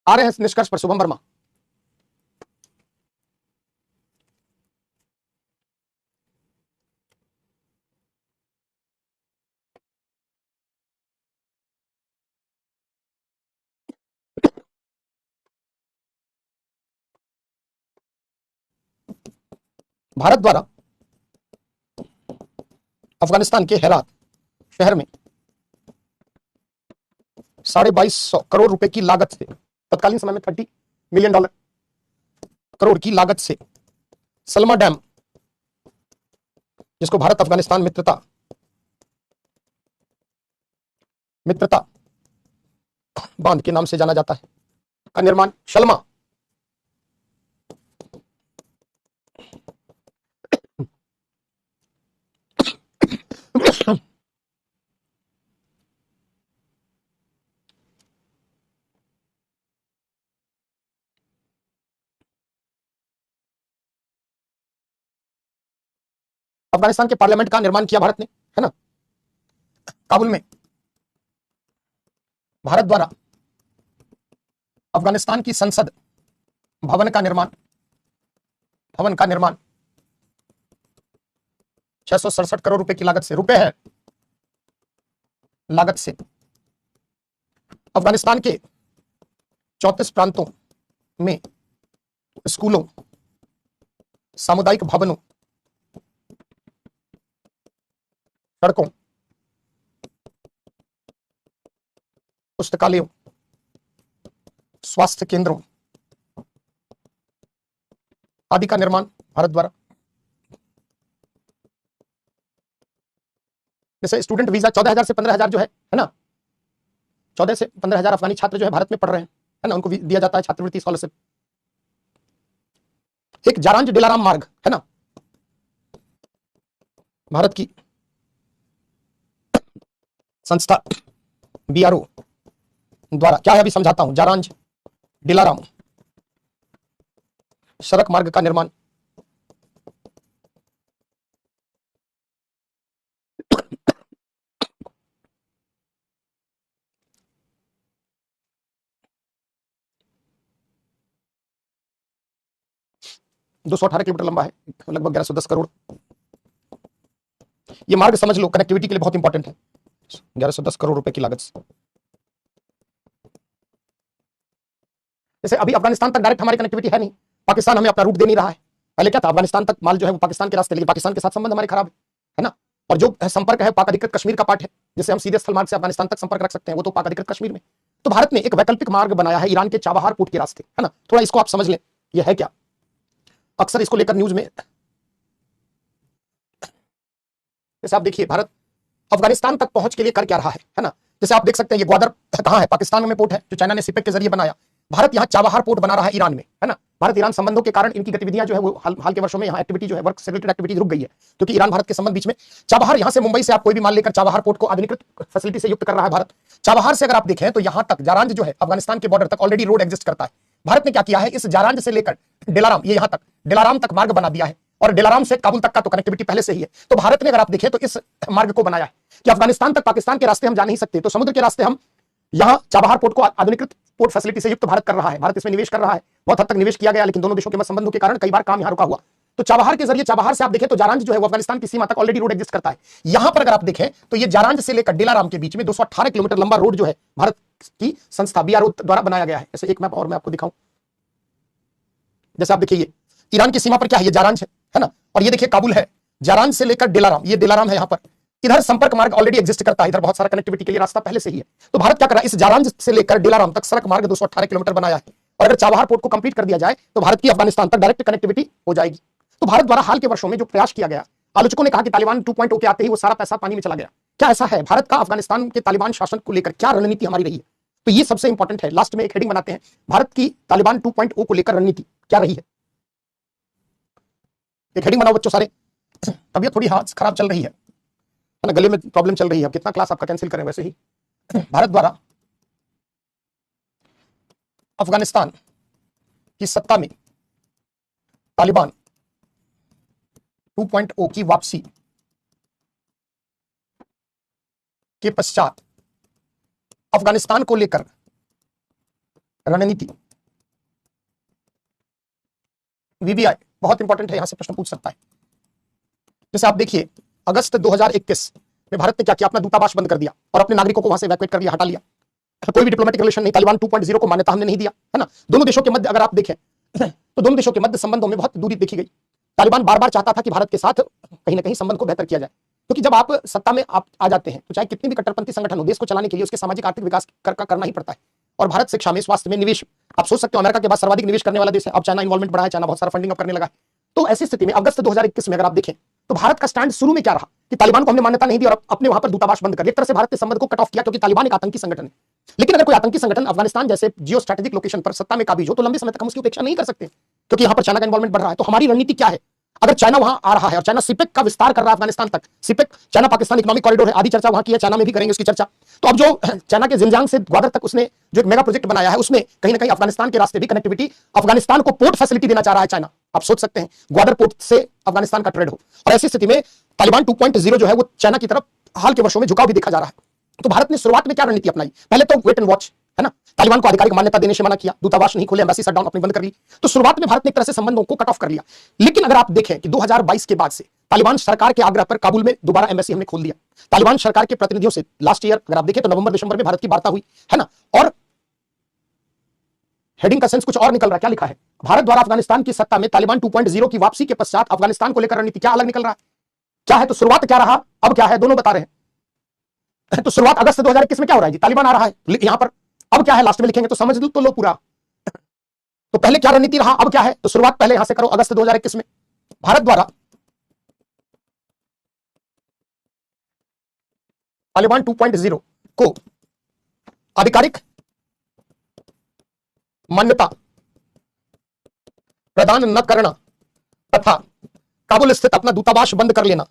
आ रहे हैं निष्कर्ष पर शुभम वर्मा। भारत द्वारा अफगानिस्तान के हेरात शहर में 2250 करोड़ रुपए की लागत से, तत्कालीन समय में $30 मिलियन करोड़ की लागत से सलमा डैम, जिसको भारत अफगानिस्तान मित्रता बांध के नाम से जाना जाता है, का निर्माण, शल्मा अफगानिस्तान के पार्लियामेंट का निर्माण किया भारत ने, है ना। काबुल में भारत द्वारा अफगानिस्तान की संसद भवन का निर्माण 667 करोड़ रुपए की लागत से, रुपए है लागत से, अफगानिस्तान के 34 प्रांतों में स्कूलों, सामुदायिक भवनों, सड़कों, पुस्तकालयों, स्वास्थ्य केंद्रों आदि का निर्माण भारत द्वारा। जैसे स्टूडेंट वीजा 14,000 से 15,000 जो है ना, 14 से 15,000 अफगानी छात्र जो है भारत में पढ़ रहे हैं, है ना, उनको दिया जाता है छात्रवृत्ति स्कॉलरशिप। एक जारांज डिलाराम मार्ग है ना, भारत की संस्था बीआरओ द्वारा, क्या है अभी समझाता हूं, जारांज डिलाराम सड़क मार्ग का निर्माण $218 किलोमीटर लंबा है, लगभग 1110 करोड़। ये मार्ग समझ लो कनेक्टिविटी के लिए बहुत इंपॉर्टेंट है, 1110 करोड़ रुपए की लागत से। जैसे अभी अफगानिस्तान तक डायरेक्ट हमारी कनेक्टिविटी है नहीं, पाकिस्तान हमें अपना रूट दे नहीं रहा है। पहले क्या था, अफगानिस्तान तक माल जो है वो पाकिस्तान के रास्ते, लेकिन पाकिस्तान के साथ संबंध हमारे खराब है ना। और जो संपर्क है पाक अधिकृत कश्मीर का पार्ट है, जिससे हम सीधे स्थल मार्ग से अफगानिस्तान तक संपर्क रख सकते हैं, वो तो पाक अधिकृत कश्मीर में। तो भारत ने एक वैकल्पिक मार्ग बनाया है ईरान के चाबहार पोर्ट के रास्ते, है ना। थोड़ा इसको आप समझ लें, ये है क्या, अक्सर इसको लेकर न्यूज में, जैसे आप देखिए भारत अफगानिस्तान तक पहुंच के लिए कर क्या रहा है ना। जैसे आप देख सकते हैं ये ग्वादर कहां है, पाकिस्तान में पोर्ट है जो चाइना ने सिपेक के जरिए बनाया। भारत यहां चाबहार पोर्ट बना रहा है ईरान में, है ना। भारत ईरान संबंधों के कारण इनकी गतिविधियां जो है वो हाल के वर्षों में यहां एक्टिविटी जो है, वर्क से रिलेटेड एक्टिविटी रुक गई है, क्योंकि ईरान भारत के संबंध बीच में। चाबहार यहां से मुंबई से आप कोई भी माल लेकर चाबहार पोर्ट को आधुनिकृत फैसिलिटी से युक्त कर रहा है भारत। चाबहार से अगर आप देखें तो यहां तक जारांज जो है अफगानिस्तान के बॉर्डर तक ऑलरेडी रोड एग्जिस्ट करता है। भारत ने क्या किया है, इस जारांज से लेकर डिलाराम, ये यहां तक डिलाराम तक मार्ग बना दिया है, और डिलाराम से काबुल तक का तो कनेक्टिविटी पहले से ही है। तो भारत ने अगर आप देखें तो इस मार्ग को बनाया है कि अफगानिस्तान तक पाकिस्तान के रास्ते हम जा नहीं सकते, तो समुद्र के रास्ते हम यहां चाबहार पोर्ट को आधुनिकृत पोर्ट फैसिलिटी से युक्त भारत कर रहा है। भारत इसमें निवेश कर रहा है, बहुत हद तक निवेश किया गया, लेकिन दोनों देशों के मध्य संबंधों के कारण कई बार काम यहां रुका हुआ। तो चाबहार के जरिए, चाबहार से आप देखें तो जारांज जो है वो अफगानिस्तान की सीमा तक ऑलरेडी रोड एग्जिस्ट करता है। यहां पर अगर आप देखें तो ये जारांज से लेकर डिलाराम के बीच में 218 किलोमीटर लंबा रोड जो है भारत की संस्था बीआरओ द्वारा बनाया गया है। ऐसे एक मैप और मैं आपको दिखाऊं, जैसे आप देखिए ये ईरान की सीमा पर क्या है, ये जारांज है ना, और ये देखिए काबुल है। जारांज से लेकर डिलाराम, ये डिलाराम है यहां पर, इधर संपर्क मार्ग ऑलरेडी एग्जिस्ट करता है, इधर बहुत सारा कनेक्टिविटी के लिए रास्ता पहले से ही है। तो भारत क्या कर रहा है, इस जारांज से लेकर डिलाराम तक सड़क मार्ग 218 किलोमीटर बनाया है, और अगर चाबहार पोर्ट को कंप्लीट कर दिया जाए तो भारत की अफगानिस्तान तक डायरेक्ट कनेक्टिविटी हो जाएगी। तो भारत द्वारा हाल के वर्षों में जो प्रयास किया गया, आलोचकों ने कहा कि तालिबान 2.0 के आते ही वो सारा पैसा पानी में चला गया। क्या ऐसा है, भारत का अफगानिस्तान के तालिबान शासन को लेकर क्या रणनीति हमारी रही है, तो ये सबसे इंपॉर्टेंट है। लास्ट में एक हेडिंग बनाते हैं, भारत की तालिबान 2.0 को लेकर रणनीति क्या रही है। एक हेडिंग बनाओ बच्चों सारे। तबियत थोड़ी हाथ खराब चल रही है ना, गले में प्रॉब्लम चल रही है, अब कितना क्लास आपका कैंसिल करें वैसे ही। भारत द्वारा अफगानिस्तान की सत्ता में तालिबान 2.0 की वापसी के पश्चात अफगानिस्तान को लेकर रणनीति, वीबीआई बहुत इंपॉर्टेंट है, यहां से प्रश्न पूछ सकता है। जैसे आप देखिए अगस्त 2021 में भारत ने क्या किया, अपना दूतावास बंद कर दिया और अपने नागरिकों को वहां से इवैक्यूएट कर दिया, हटा लिया। कोई भी डिप्लोमेटिक रिलेशन नहीं, तालिबान 2.0 को मान्यता हमने नहीं दिया, है ना। दोनों देशों के मध्य अगर आप देखें तो दोनों देशों के मध्य संबंधों में बहुत दूरी देखी गई। तालिबान बार बार चाहता था कि भारत के साथ कहीं ना कहीं संबंध को बेहतर किया जाए, क्योंकि जब आप सत्ता में आप आ जाते हैं तो चाहे कितनी भी कट्टरपंथी संगठन हो, देश को चलाने के लिए उसके सामाजिक आर्थिक विकास करना ही पड़ता है। और भारत शिक्षा में, स्वास्थ्य में निवेश, आप सोच सकते हो अमेरिका के बाद सर्वाधिक निवेश करने वाला देश है। अब चाइना इन्वॉल्वमेंट बढ़ा है, चाइना बहुत सारा फंडिंग अब करने लगा है। तो ऐसी स्थिति में अगस्त 2021 में अगर आप देखें तो भारत का स्टैंड शुरू में क्या रहा कि तालिबान को हमने मान्यता नहीं दी और अपने वहां पर दूतावास बंद कर, एक तरह से भारत के संबंध को कट ऑफ किया, क्योंकि तालिबान एक आतंकी संगठन है। लेकिन अगर कोई आतंकी संगठन अफगानिस्तान जैसे जियो स्ट्रेटेजिक लोकेशन पर सत्ता में काबिज हो तो लंबे समय तक हम उसकी उपेक्षा नहीं कर सकते, क्योंकि यहां पर चाइना का इन्वॉल्वमेंट बढ़ रहा है। तो हमारी रणनीति क्या है, अगर चाइना वहां आ रहा है और चाइना सिपेक का विस्तार कर रहा है अफगानिस्तान तक, CPEC China Pakistan economic corridor है, आदि चर्चा वहां की है, चाइना में भी करेंगे उसकी चर्चा। तो अब जो चाइना के जिनजांग से ग्वादर तक उसने जो एक मेगा प्रोजेक्ट बनाया है, उसमें कहीं ना कहीं अफगानिस्तान के रास्ते भी कनेक्टिविटी, अफगानिस्तान को पोर्ट फैसिलिटी देना चाह रहा है चाइना। आप सोच सकते हैं ग्वादर पोर्ट से अफगानिस्तान का ट्रेड हो, और ऐसी स्थिति में तालिबान 2.0 जो है वो चाइना की तरफ हाल के वर्षों में झुकाव भी देखा जा रहा है। तो भारत ने शुरुआत में क्या रणनीति अपनाई? पहले तो वेट एंड वॉच, है ना, तालिबान को आधिकारिक मान्यता देने से मना किया, दूतावास नहीं खोले, एम्बेसी शटडाउन अपनी बंद कर ली। तो शुरुआत में भारत ने एक तरह से संबंधों को कट ऑफ कर लिया। लेकिन अगर आप देखें कि 2022 के बाद से तालिबान सरकार के आग्रह पर काबुल में दोबारा एम्बेसी हमने खोल दिया। तालिबान सरकार के प्रतिनिधियों से लास्ट ईयर अगर आप देखें तो नवंबर दिसंबर में भारत की वार्ता हुई, है ना, और हेडिंग का सेंस कुछ और निकल रहा है। क्या लिखा है? भारत द्वारा अफगानिस्तान की सत्ता में तालिबान 2.0 की वापसी के पश्चात अफगानिस्तान को लेकर रणनीति क्या अलग निकल रहा है? क्या है? तो शुरुआत क्या रहा, अब क्या है, दोनों बता रहे हैं। तो शुरुआत अगस्त 2021 में क्या हो रहा है जी? तालिबान आ रहा है यहां पर। अब क्या है लास्ट में लिखेंगे तो समझ लो, तो लो पूरा। तो पहले क्या रणनीति रहा, अब क्या है? तो शुरुआत पहले यहां से करो, अगस्त 2021 में भारत द्वारा तालिबान 2.0 को आधिकारिक मान्यता प्रदान न करना तथा काबुल स्थित अपना दूतावास बंद कर लेना।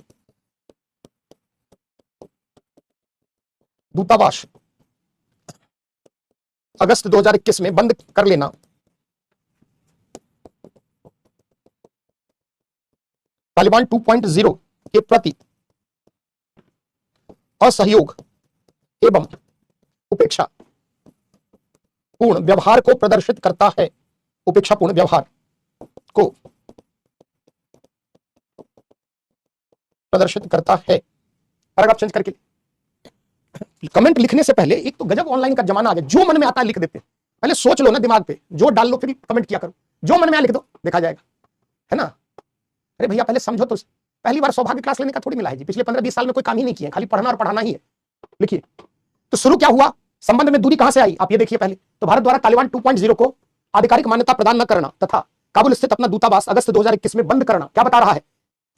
दूतावास अगस्त 2021 में बंद कर लेना तालिबान 2.0 के प्रति असहयोग एवं उपेक्षा पूर्ण व्यवहार को प्रदर्शित करता है। उपेक्षापूर्ण व्यवहार को प्रदर्शित करता है। पैराग्राफ चेंज करके कमेंट लिखने से पहले, एक तो गजब ऑनलाइन का जमाना आ गया, जो मन में आता है लिख देते हैं। पहले सोच लो ना, दिमाग पे जोर डाल लो, फिर कमेंट किया करो। जो मन में आया लिख दो, देखा जाएगा, है ना। अरे भैया पहले समझो तो, पहली बार सौभाग्य क्लास लेने का थोड़ी मिला है जी। पिछले 15-20 साल में कोई काम ही नहीं किया, खाली पढ़ना और पढ़ाना ही है। लिखिए, तो शुरू क्या हुआ, संबंध में दूरी कहां से आई, आप ये देखिए। पहले तो भारत द्वारा तालिबान 2.0 को आधिकारिक मान्यता प्रदान न करना तथा काबुल स्थित अपना दूतावास अगस्त 2021 में बंद करना क्या बता रहा है?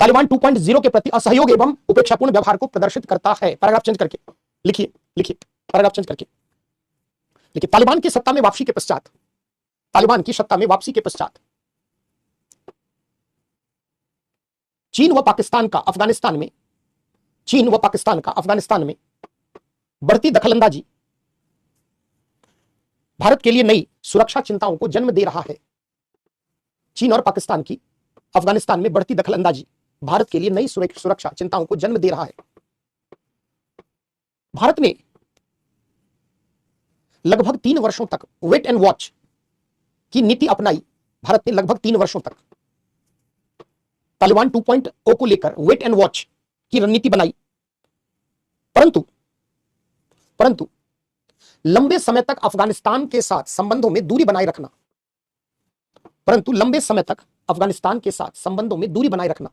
तालिबान 2.0 के प्रति असहयोग एवं उपेक्षापूर्ण व्यवहार को प्रदर्शित करता है। पैराग्राफ चेंज करके लिखिए, लिखिए, पैराग्राफ चेंज करके लिखिए। तालिबान की सत्ता में वापसी के पश्चात, तालिबान की सत्ता में वापसी के पश्चात चीन व पाकिस्तान का अफगानिस्तान में, चीन व पाकिस्तान का अफगानिस्तान में बढ़ती दखलंदाजी भारत के लिए नई सुरक्षा चिंताओं को जन्म दे रहा है। चीन और पाकिस्तान की अफगानिस्तान में बढ़ती दखलंदाजी भारत के लिए नई सुरक्षा चिंताओं को जन्म दे रहा है। भारत ने लगभग 3 वर्षों तक वेट एंड वॉच की नीति अपनाई। भारत ने लगभग 3 वर्षों तक तालिबान 2.0 को लेकर वेट एंड वॉच की रणनीति बनाई, परंतु लंबे समय तक अफगानिस्तान के साथ संबंधों में दूरी बनाए रखना, परंतु लंबे समय तक अफगानिस्तान के साथ संबंधों में दूरी बनाए रखना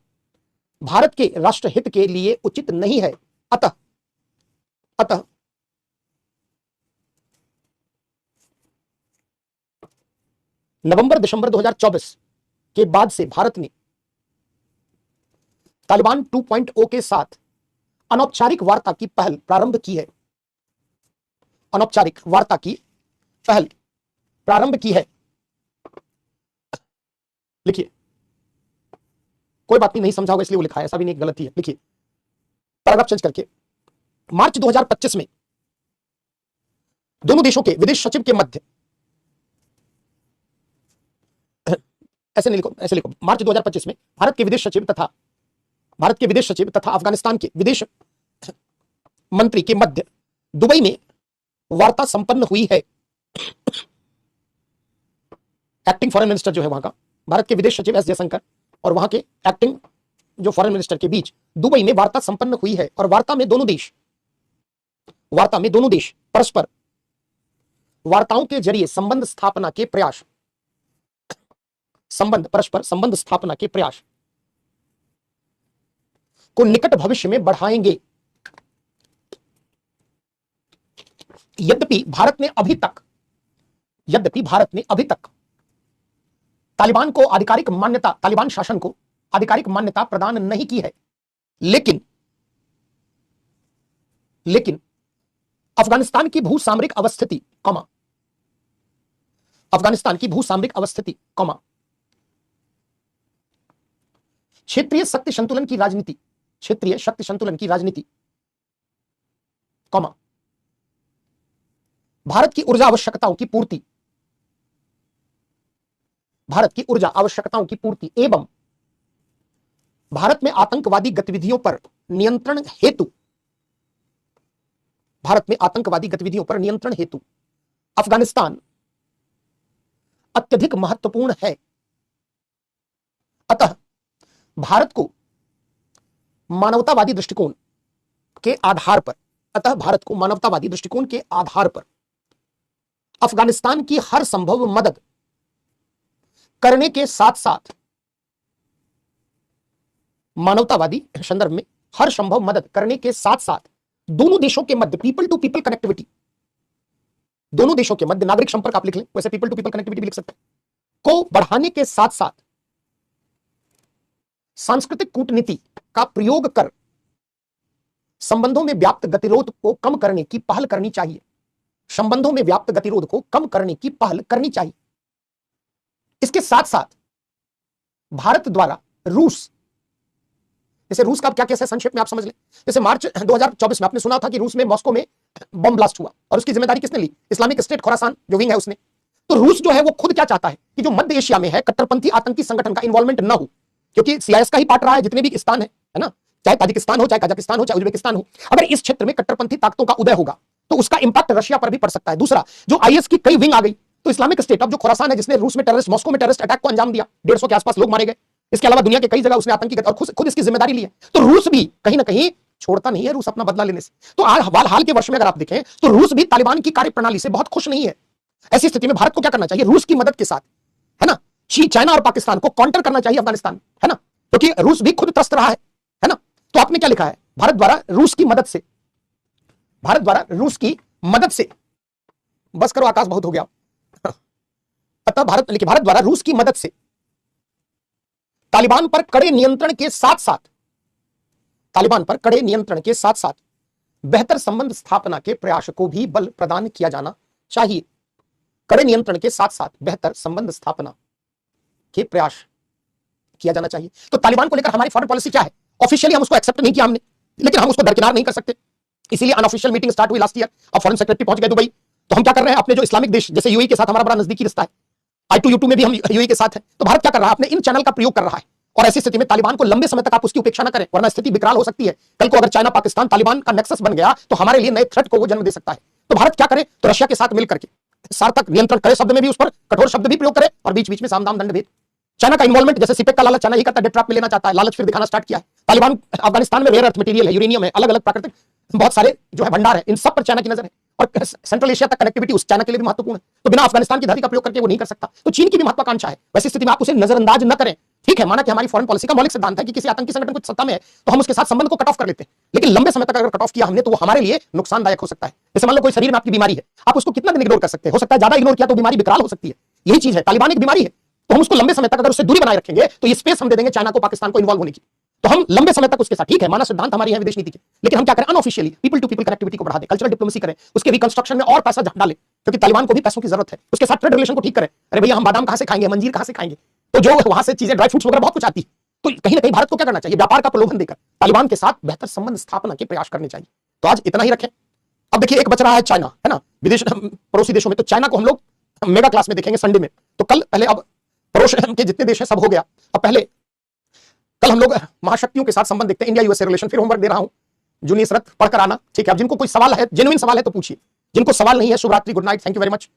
भारत के राष्ट्रहित के लिए उचित नहीं है। अतः नवंबर दिसंबर 2024 के बाद से भारत ने तालिबान 2.0 के साथ अनौपचारिक वार्ता की पहल प्रारंभ की है। अनौपचारिक वार्ता की पहल प्रारंभ की है। लिखिए, कोई बात नहीं समझा होगा इसलिए वो लिखा है, ऐसा भी नहीं, गलती है। लिखिए, पैराग्राफ चेंज करके मार्च 2025 में दोनों देशों के विदेश सचिव के मध्य, ऐसे नहीं लिखो, ऐसे लिखो, मार्च 2025 में भारत के विदेश सचिव तथा अफगानिस्तान के विदेश मंत्री के मध्य दुबई में वार्ता संपन्न हुई है। एक्टिंग फॉरेन मिनिस्टर जो है वहां का, भारत के विदेश सचिव एस जयशंकर और वहां के एक्टिंग जो फॉरेन मिनिस्टर के बीच दुबई में वार्ता संपन्न हुई है। और वार्ता में दोनों देश परस्पर वार्ताओं के जरिए परस्पर संबंध स्थापना के प्रयास को निकट भविष्य में बढ़ाएंगे। यद्यपि भारत ने अभी तक तालिबान शासन को आधिकारिक मान्यता प्रदान नहीं की है, लेकिन अफगानिस्तान की भूसामरिक अवस्थिति, क्षेत्रीय शक्ति संतुलन की राजनीति, भारत की ऊर्जा आवश्यकताओं की पूर्ति भारत की ऊर्जा आवश्यकताओं की पूर्ति एवं भारत में आतंकवादी गतिविधियों पर नियंत्रण हेतु अफगानिस्तान अत्यधिक महत्वपूर्ण है। अतः भारत को मानवतावादी दृष्टिकोण के आधार पर अफगानिस्तान की हर संभव मदद करने के साथ साथ मानवतावादी संदर्भ में हर संभव मदद करने के साथ साथ दोनों देशों के मध्य पीपल टू पीपल कनेक्टिविटी, दोनों देशों के मध्य नागरिक संपर्क आप लिख लें, वैसे पीपल टू पीपल कनेक्टिविटी भी लिख सकते हैं, को बढ़ाने के साथ साथ सांस्कृतिक कूटनीति का प्रयोग कर संबंधों में व्याप्त गतिरोध को कम करने की पहल करनी चाहिए। इसके साथ साथ भारत द्वारा रूस, जैसे रूस का क्या केस है संक्षेप में आप समझ लें। जैसे मार्च 2024 में आपने सुना था कि रूस में मॉस्को में बम ब्लास्ट हुआ और उसकी जिम्मेदारी किसने ली? इस्लामिक स्टेट खोरासान जो विंग है उसने। तो रूस जो है वो खुद क्या चाहता है कि जो मध्य एशिया में है कट्टरपंथी आतंकी संगठन का इन्वॉल्वमेंट न हो, क्योंकि सीआईएस का ही पार्ट रहा है जितने भी स्थान है ना, चाहे ताजिकिस्तान हो, चाहे कजाकिस्तान हो, चाहे उज्बेकिस्तान हो। अगर इस क्षेत्र में कट्टरपंथी ताकतों का उदय होगा तो उसका इंपैक्ट रशिया पर भी पड़ सकता है। दूसरा, जो आईएस की कई विंग आ गई तो इस्लामिक स्टेट अब जो खोरासान है जिसने रूस में टेररिस्ट, मॉस्को में टेररिस्ट अटैक को अंजाम दिया, 150 के आसपास लोग मारे गए, इसके अलावा दुनिया के कई जगह उसने आतंकी और खुद इसकी जिम्मेदारी ली है। तो रूस भी कहीं ना कहीं छोड़ता नहीं है रूस अपना बदला लेने से। तो हाल के वर्ष में अगर आप देखें तो रूस भी तालिबान की कार्यप्रणाली से बहुत खुश नहीं है। ऐसी स्थिति में भारत को क्या करना चाहिए? रूस की मदद के साथ, है ना, चाइना और पाकिस्तान को काउंटर करना चाहिए अफगानिस्तान, है ना, क्योंकि रूस भी खुद त्रस्त रहा है ना। तो आपने क्या लिखा है? भारत द्वारा रूस की मदद से, बस करो आकाश बहुत हो गया। अतः भारत द्वारा रूस की मदद से तालिबान पर कड़े नियंत्रण के साथ बेहतर संबंध स्थापना के प्रयास को भी बल प्रदान किया जाना चाहिए। कड़े नियंत्रण के साथ साथ बेहतर संबंध स्थापना के प्रयास किया जाना चाहिए। तो तालिबान को लेकर हमारी फॉरेन पॉलिसी क्या है? ऑफिशियली हम उसको एक्सेप्ट नहीं किया हमने, लेकिन हम उसको दरकिनार नहीं कर सकते, इसीलिए अनऑफिशियल मीटिंग स्टार्ट हुई लास्ट ईयर। अब फॉरेन सेक्रेटरी पहुंच गए दुबई। तो हम क्या कर रहे हैं? अपने जो इस्लामिक देश जैसे यूएई के साथ हमारा बड़ा नजदीकी रिश्ता है, I2U2 में भी हम यूएई के साथ हैं, तो भारत क्या कर रहा है? अपने इन चैनल का प्रयोग कर रहा है। और ऐसी स्थिति में तालिबान को लंबे समय तक आप उसकी उपेक्षा न करें, वरना स्थिति विकराल हो सकती है। कल को अगर चाइना पाकिस्तान तालिबान का नेक्सस बन गया तो हमारे लिए नए थ्रेट को वो जन्म दे सकता है। तो भारत क्या करे? तो रशिया के साथ मिलकर के सार्थक नियंत्रण करे, शब्द में भी उस पर कठोर शब्द भी प्रयोग करे और बीच बीच में सामदाम दंड भेद। चाइना का इन्वॉल्वमेंट, जैसे सिपेक का लालच चाइना ही करता है, डेट ट्रैप में लेना चाहता है, लालच फिर दिखाना स्टार्ट किया है। तालिबान अफगानिस्तान में रेयर अर्थ मटेरियल है, यूरेनियम है, अलग अलग प्राकृतिक बहुत सारे जो है भंडार है, इन सब पर चाइना की नजर है। और सेंट्रल एशिया तक कनेक्टिविटी उस चाइना के लिए भी महत्वपूर्ण है। तो बिना अफगानिस्तान की धरती का प्रयोग करके वो नहीं कर सकता। तो चीन की भी महत्वाकांक्षा है। वैसी स्थिति में आप उसे नजरअंदाज न करें। ठीक है, माना कि हमारी फॉरेन पॉलिसी का मौलिक सिद्धांत है कि किसी आतंकी संगठन को सत्ता में है तो हम उसके साथ संबंध को कट ऑफ कर लेते हैं, लेकिन लंबे समय तक अगर कट ऑफ किया हमने तो वो हमारे लिए नुकसानदायक हो सकता है। जैसे मान लो कोई शरीर में आपकी बीमारी है, आप उसको कितना दिन इग्नोर कर सकते हैं? हो सकता है ज्यादा इग्नोर किया तो बीमारी विकराल हो सकती है। यही चीज है, तालिबान एक बीमारी है, तो हम उसको लंबे समय तक अगर उससे दूरी बनाए रखेंगे तो ये स्पेस हम दे देंगे चाइना को, पाकिस्तान को इन्वॉल्व होने की। तो हम लंबे समय तक उसके साथ, ठीक है, माना सिद्धांत हमारी है विदेश नीति के, लेकिन हम क्या करें? Unofficially people to people connectivity को बढ़ा दें, कल्चरल डिप्लोमेसी करें, उसके रिकंस्ट्रक्शन में और पैसा डालें, क्योंकि तालिबान को भी पैसों की जरूरत है। उसके साथ ट्रेड रिलेशन को ठीक करें। अरे भैया हम बादाम कहां से खाएंगे, मंजीर कहां से खाएंगे? तो जो वहां से चीजें, ड्राई फ्रूट्स वगैरह बहुत कुछ आती है। तो कहीं ना कहीं भारत को क्या करना चाहिए? व्यापार का प्रलोभन देकर तालिबान के साथ बेहतर संबंध स्थापना के प्रयास करने चाहिए। तो आज इतना ही रखें। अब देखिए एक बच रहा है चाइना, है ना, विदेश पड़ोसी देशों में। तो चाइना को हम लोग मेगा क्लास में देखेंगे संडे में। तो कल पहले, अब पड़ोस के जितने देश हैं सब हो गया। अब पहले कल हम लोग महाशक्तियों के साथ संबंध देखते हैं, इंडिया यूएसए रिलेशन। फिर होमवर्क दे रहा हूं, जूनियर शरत पढ़कर आना, ठीक है। अब जिनको कोई सवाल है, जेन्युइन सवाल है तो पूछिए, जिनको सवाल नहीं है शुभ रात्रि, good night, thank you very much.